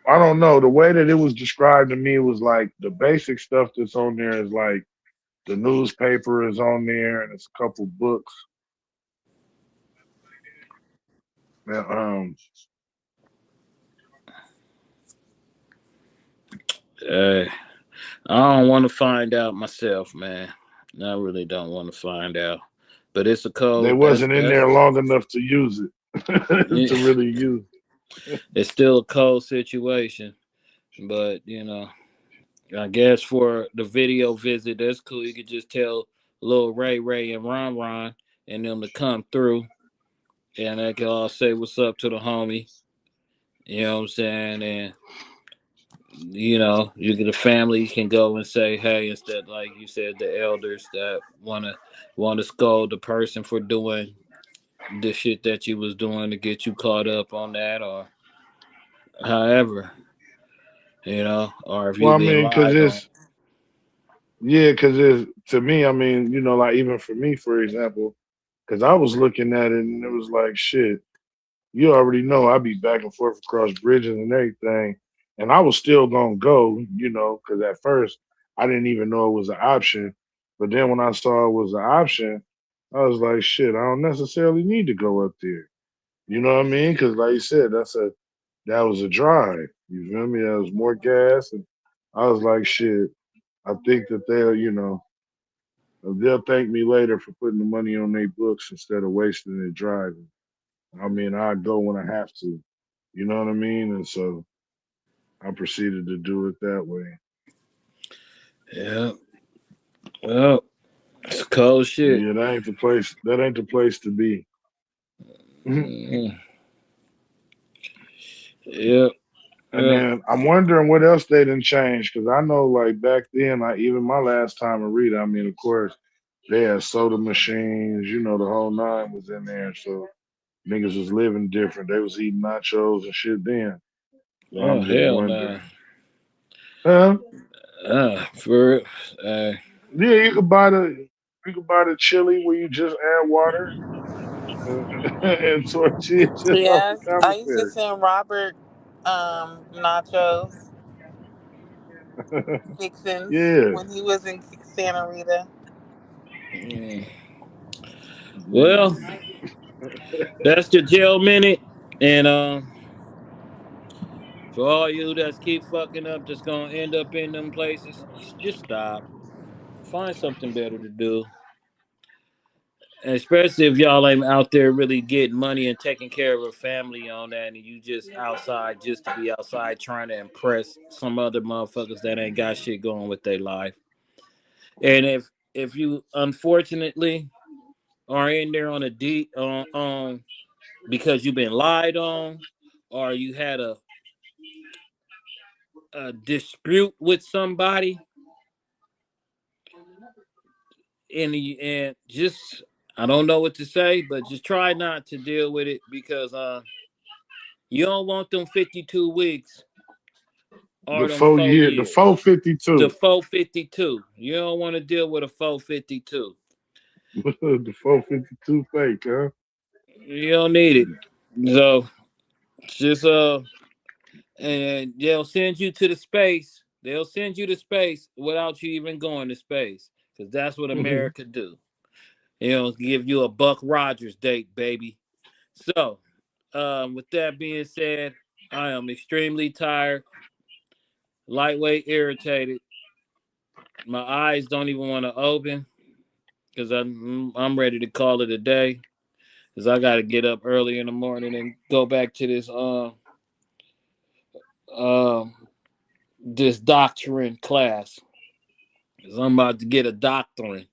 I don't know. The way that it was described to me was like the basic stuff that's on there is like the newspaper is on there and it's a couple books. And, I don't want to find out myself, man. I really don't want to find out. But it's a They code. wasn't in That's there long enough to use it yeah, to really use. it's still a cold situation. But I guess for the video visit, that's cool. You could just tell Lil Ray and Ron and them to come through, and they can all say what's up to the homie. You know what I'm saying? And the family can go and say, hey, instead, like you said, the elders that wanna scold the person for doing the shit that you was doing to get you caught up on that, or however, or if Well, you I been mean, cause lied on. it's yeah, cause it's to me. I mean, like even for me, for example, cause I was looking at it and it was like shit. You already know I be back and forth across bridges and everything, and I was still gonna go, cause at first I didn't even know it was an option, but then when I saw it was an option, I was like, shit, I don't necessarily need to go up there. You know what I mean? Cause like you said, that was a drive. You feel me? That was more gas, and I was like, shit. I think that they'll thank me later for putting the money on their books instead of wasting it driving. I mean, I go when I have to. You know what I mean? And so I proceeded to do it that way. Yeah, well, it's cold But shit. yeah, that ain't the place. That ain't the place to be. And Mm, yeah, yeah. then I'm wondering what else they didn't change because I know like back then, like even my last time in Rita, I mean, of course, they had soda machines. The whole nine was in there. So niggas was living different. They was eating nachos and shit then. So Oh I'm just hell no. wondering. Huh? For uh, Yeah, you could buy the chili where you just add water and tortillas just off the Yes, I used to commissary. send Robert nachos fixins Yeah, when he was in Santa Rita. mm, well, yeah. that's the jail minute, and for all you that's keep fucking up, that's gonna end up in them places, just stop. Find something better to do. And especially if y'all ain't out there really getting money and taking care of a family on that, and you just outside just to be outside trying to impress some other motherfuckers that ain't got shit going with their life. And if you unfortunately are in there on a deep on because you've been lied on, or you had a dispute with somebody, and just I don't know what to say, but just try not to deal with it because you don't want them 52 weeks The or them 4 year, the years. The 452, 452. You don't want to deal with a 452. the 452 fake, huh? You don't need it. So just and they'll send you to the space. They'll send you to space without you even going to space. Because that's what America do. Give you a Buck Rogers date, baby. So, with that being said, I am extremely tired, lightweight irritated. My eyes don't even want to open because I'm ready to call it a day. Because I got to get up early in the morning and go back to um this doctrine class. Because I'm about to get a doctorate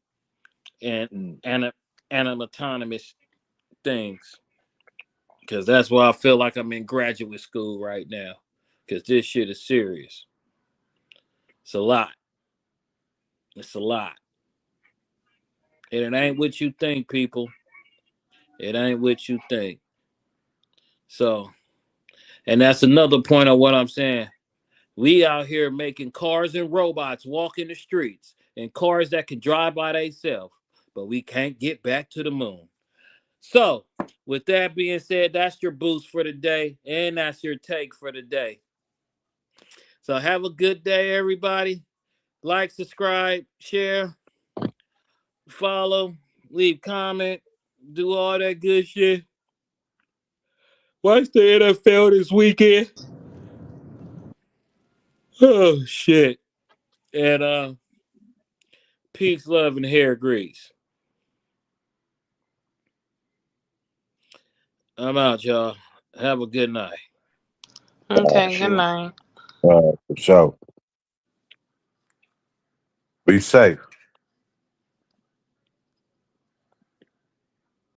and and autonomous things. Because that's why I feel like I'm in graduate school right now. Because this shit is serious. It's a lot. It's a lot. And it ain't what you think, people. It ain't what you think. So, and that's another point of what I'm saying. We out here making cars and robots walk in the streets and cars that can drive by themselves, but we can't get back to the moon. So, with that being said, that's your boost for the day, and that's your take for the day. So, have a good day, everybody. Like, subscribe, share, follow, leave comment, do all that good shit. Watch the NFL this weekend. Oh shit. And peace, love, and hair grease. I'm out, y'all. Have a good night. Okay, good Sure. night. For sure. Be safe.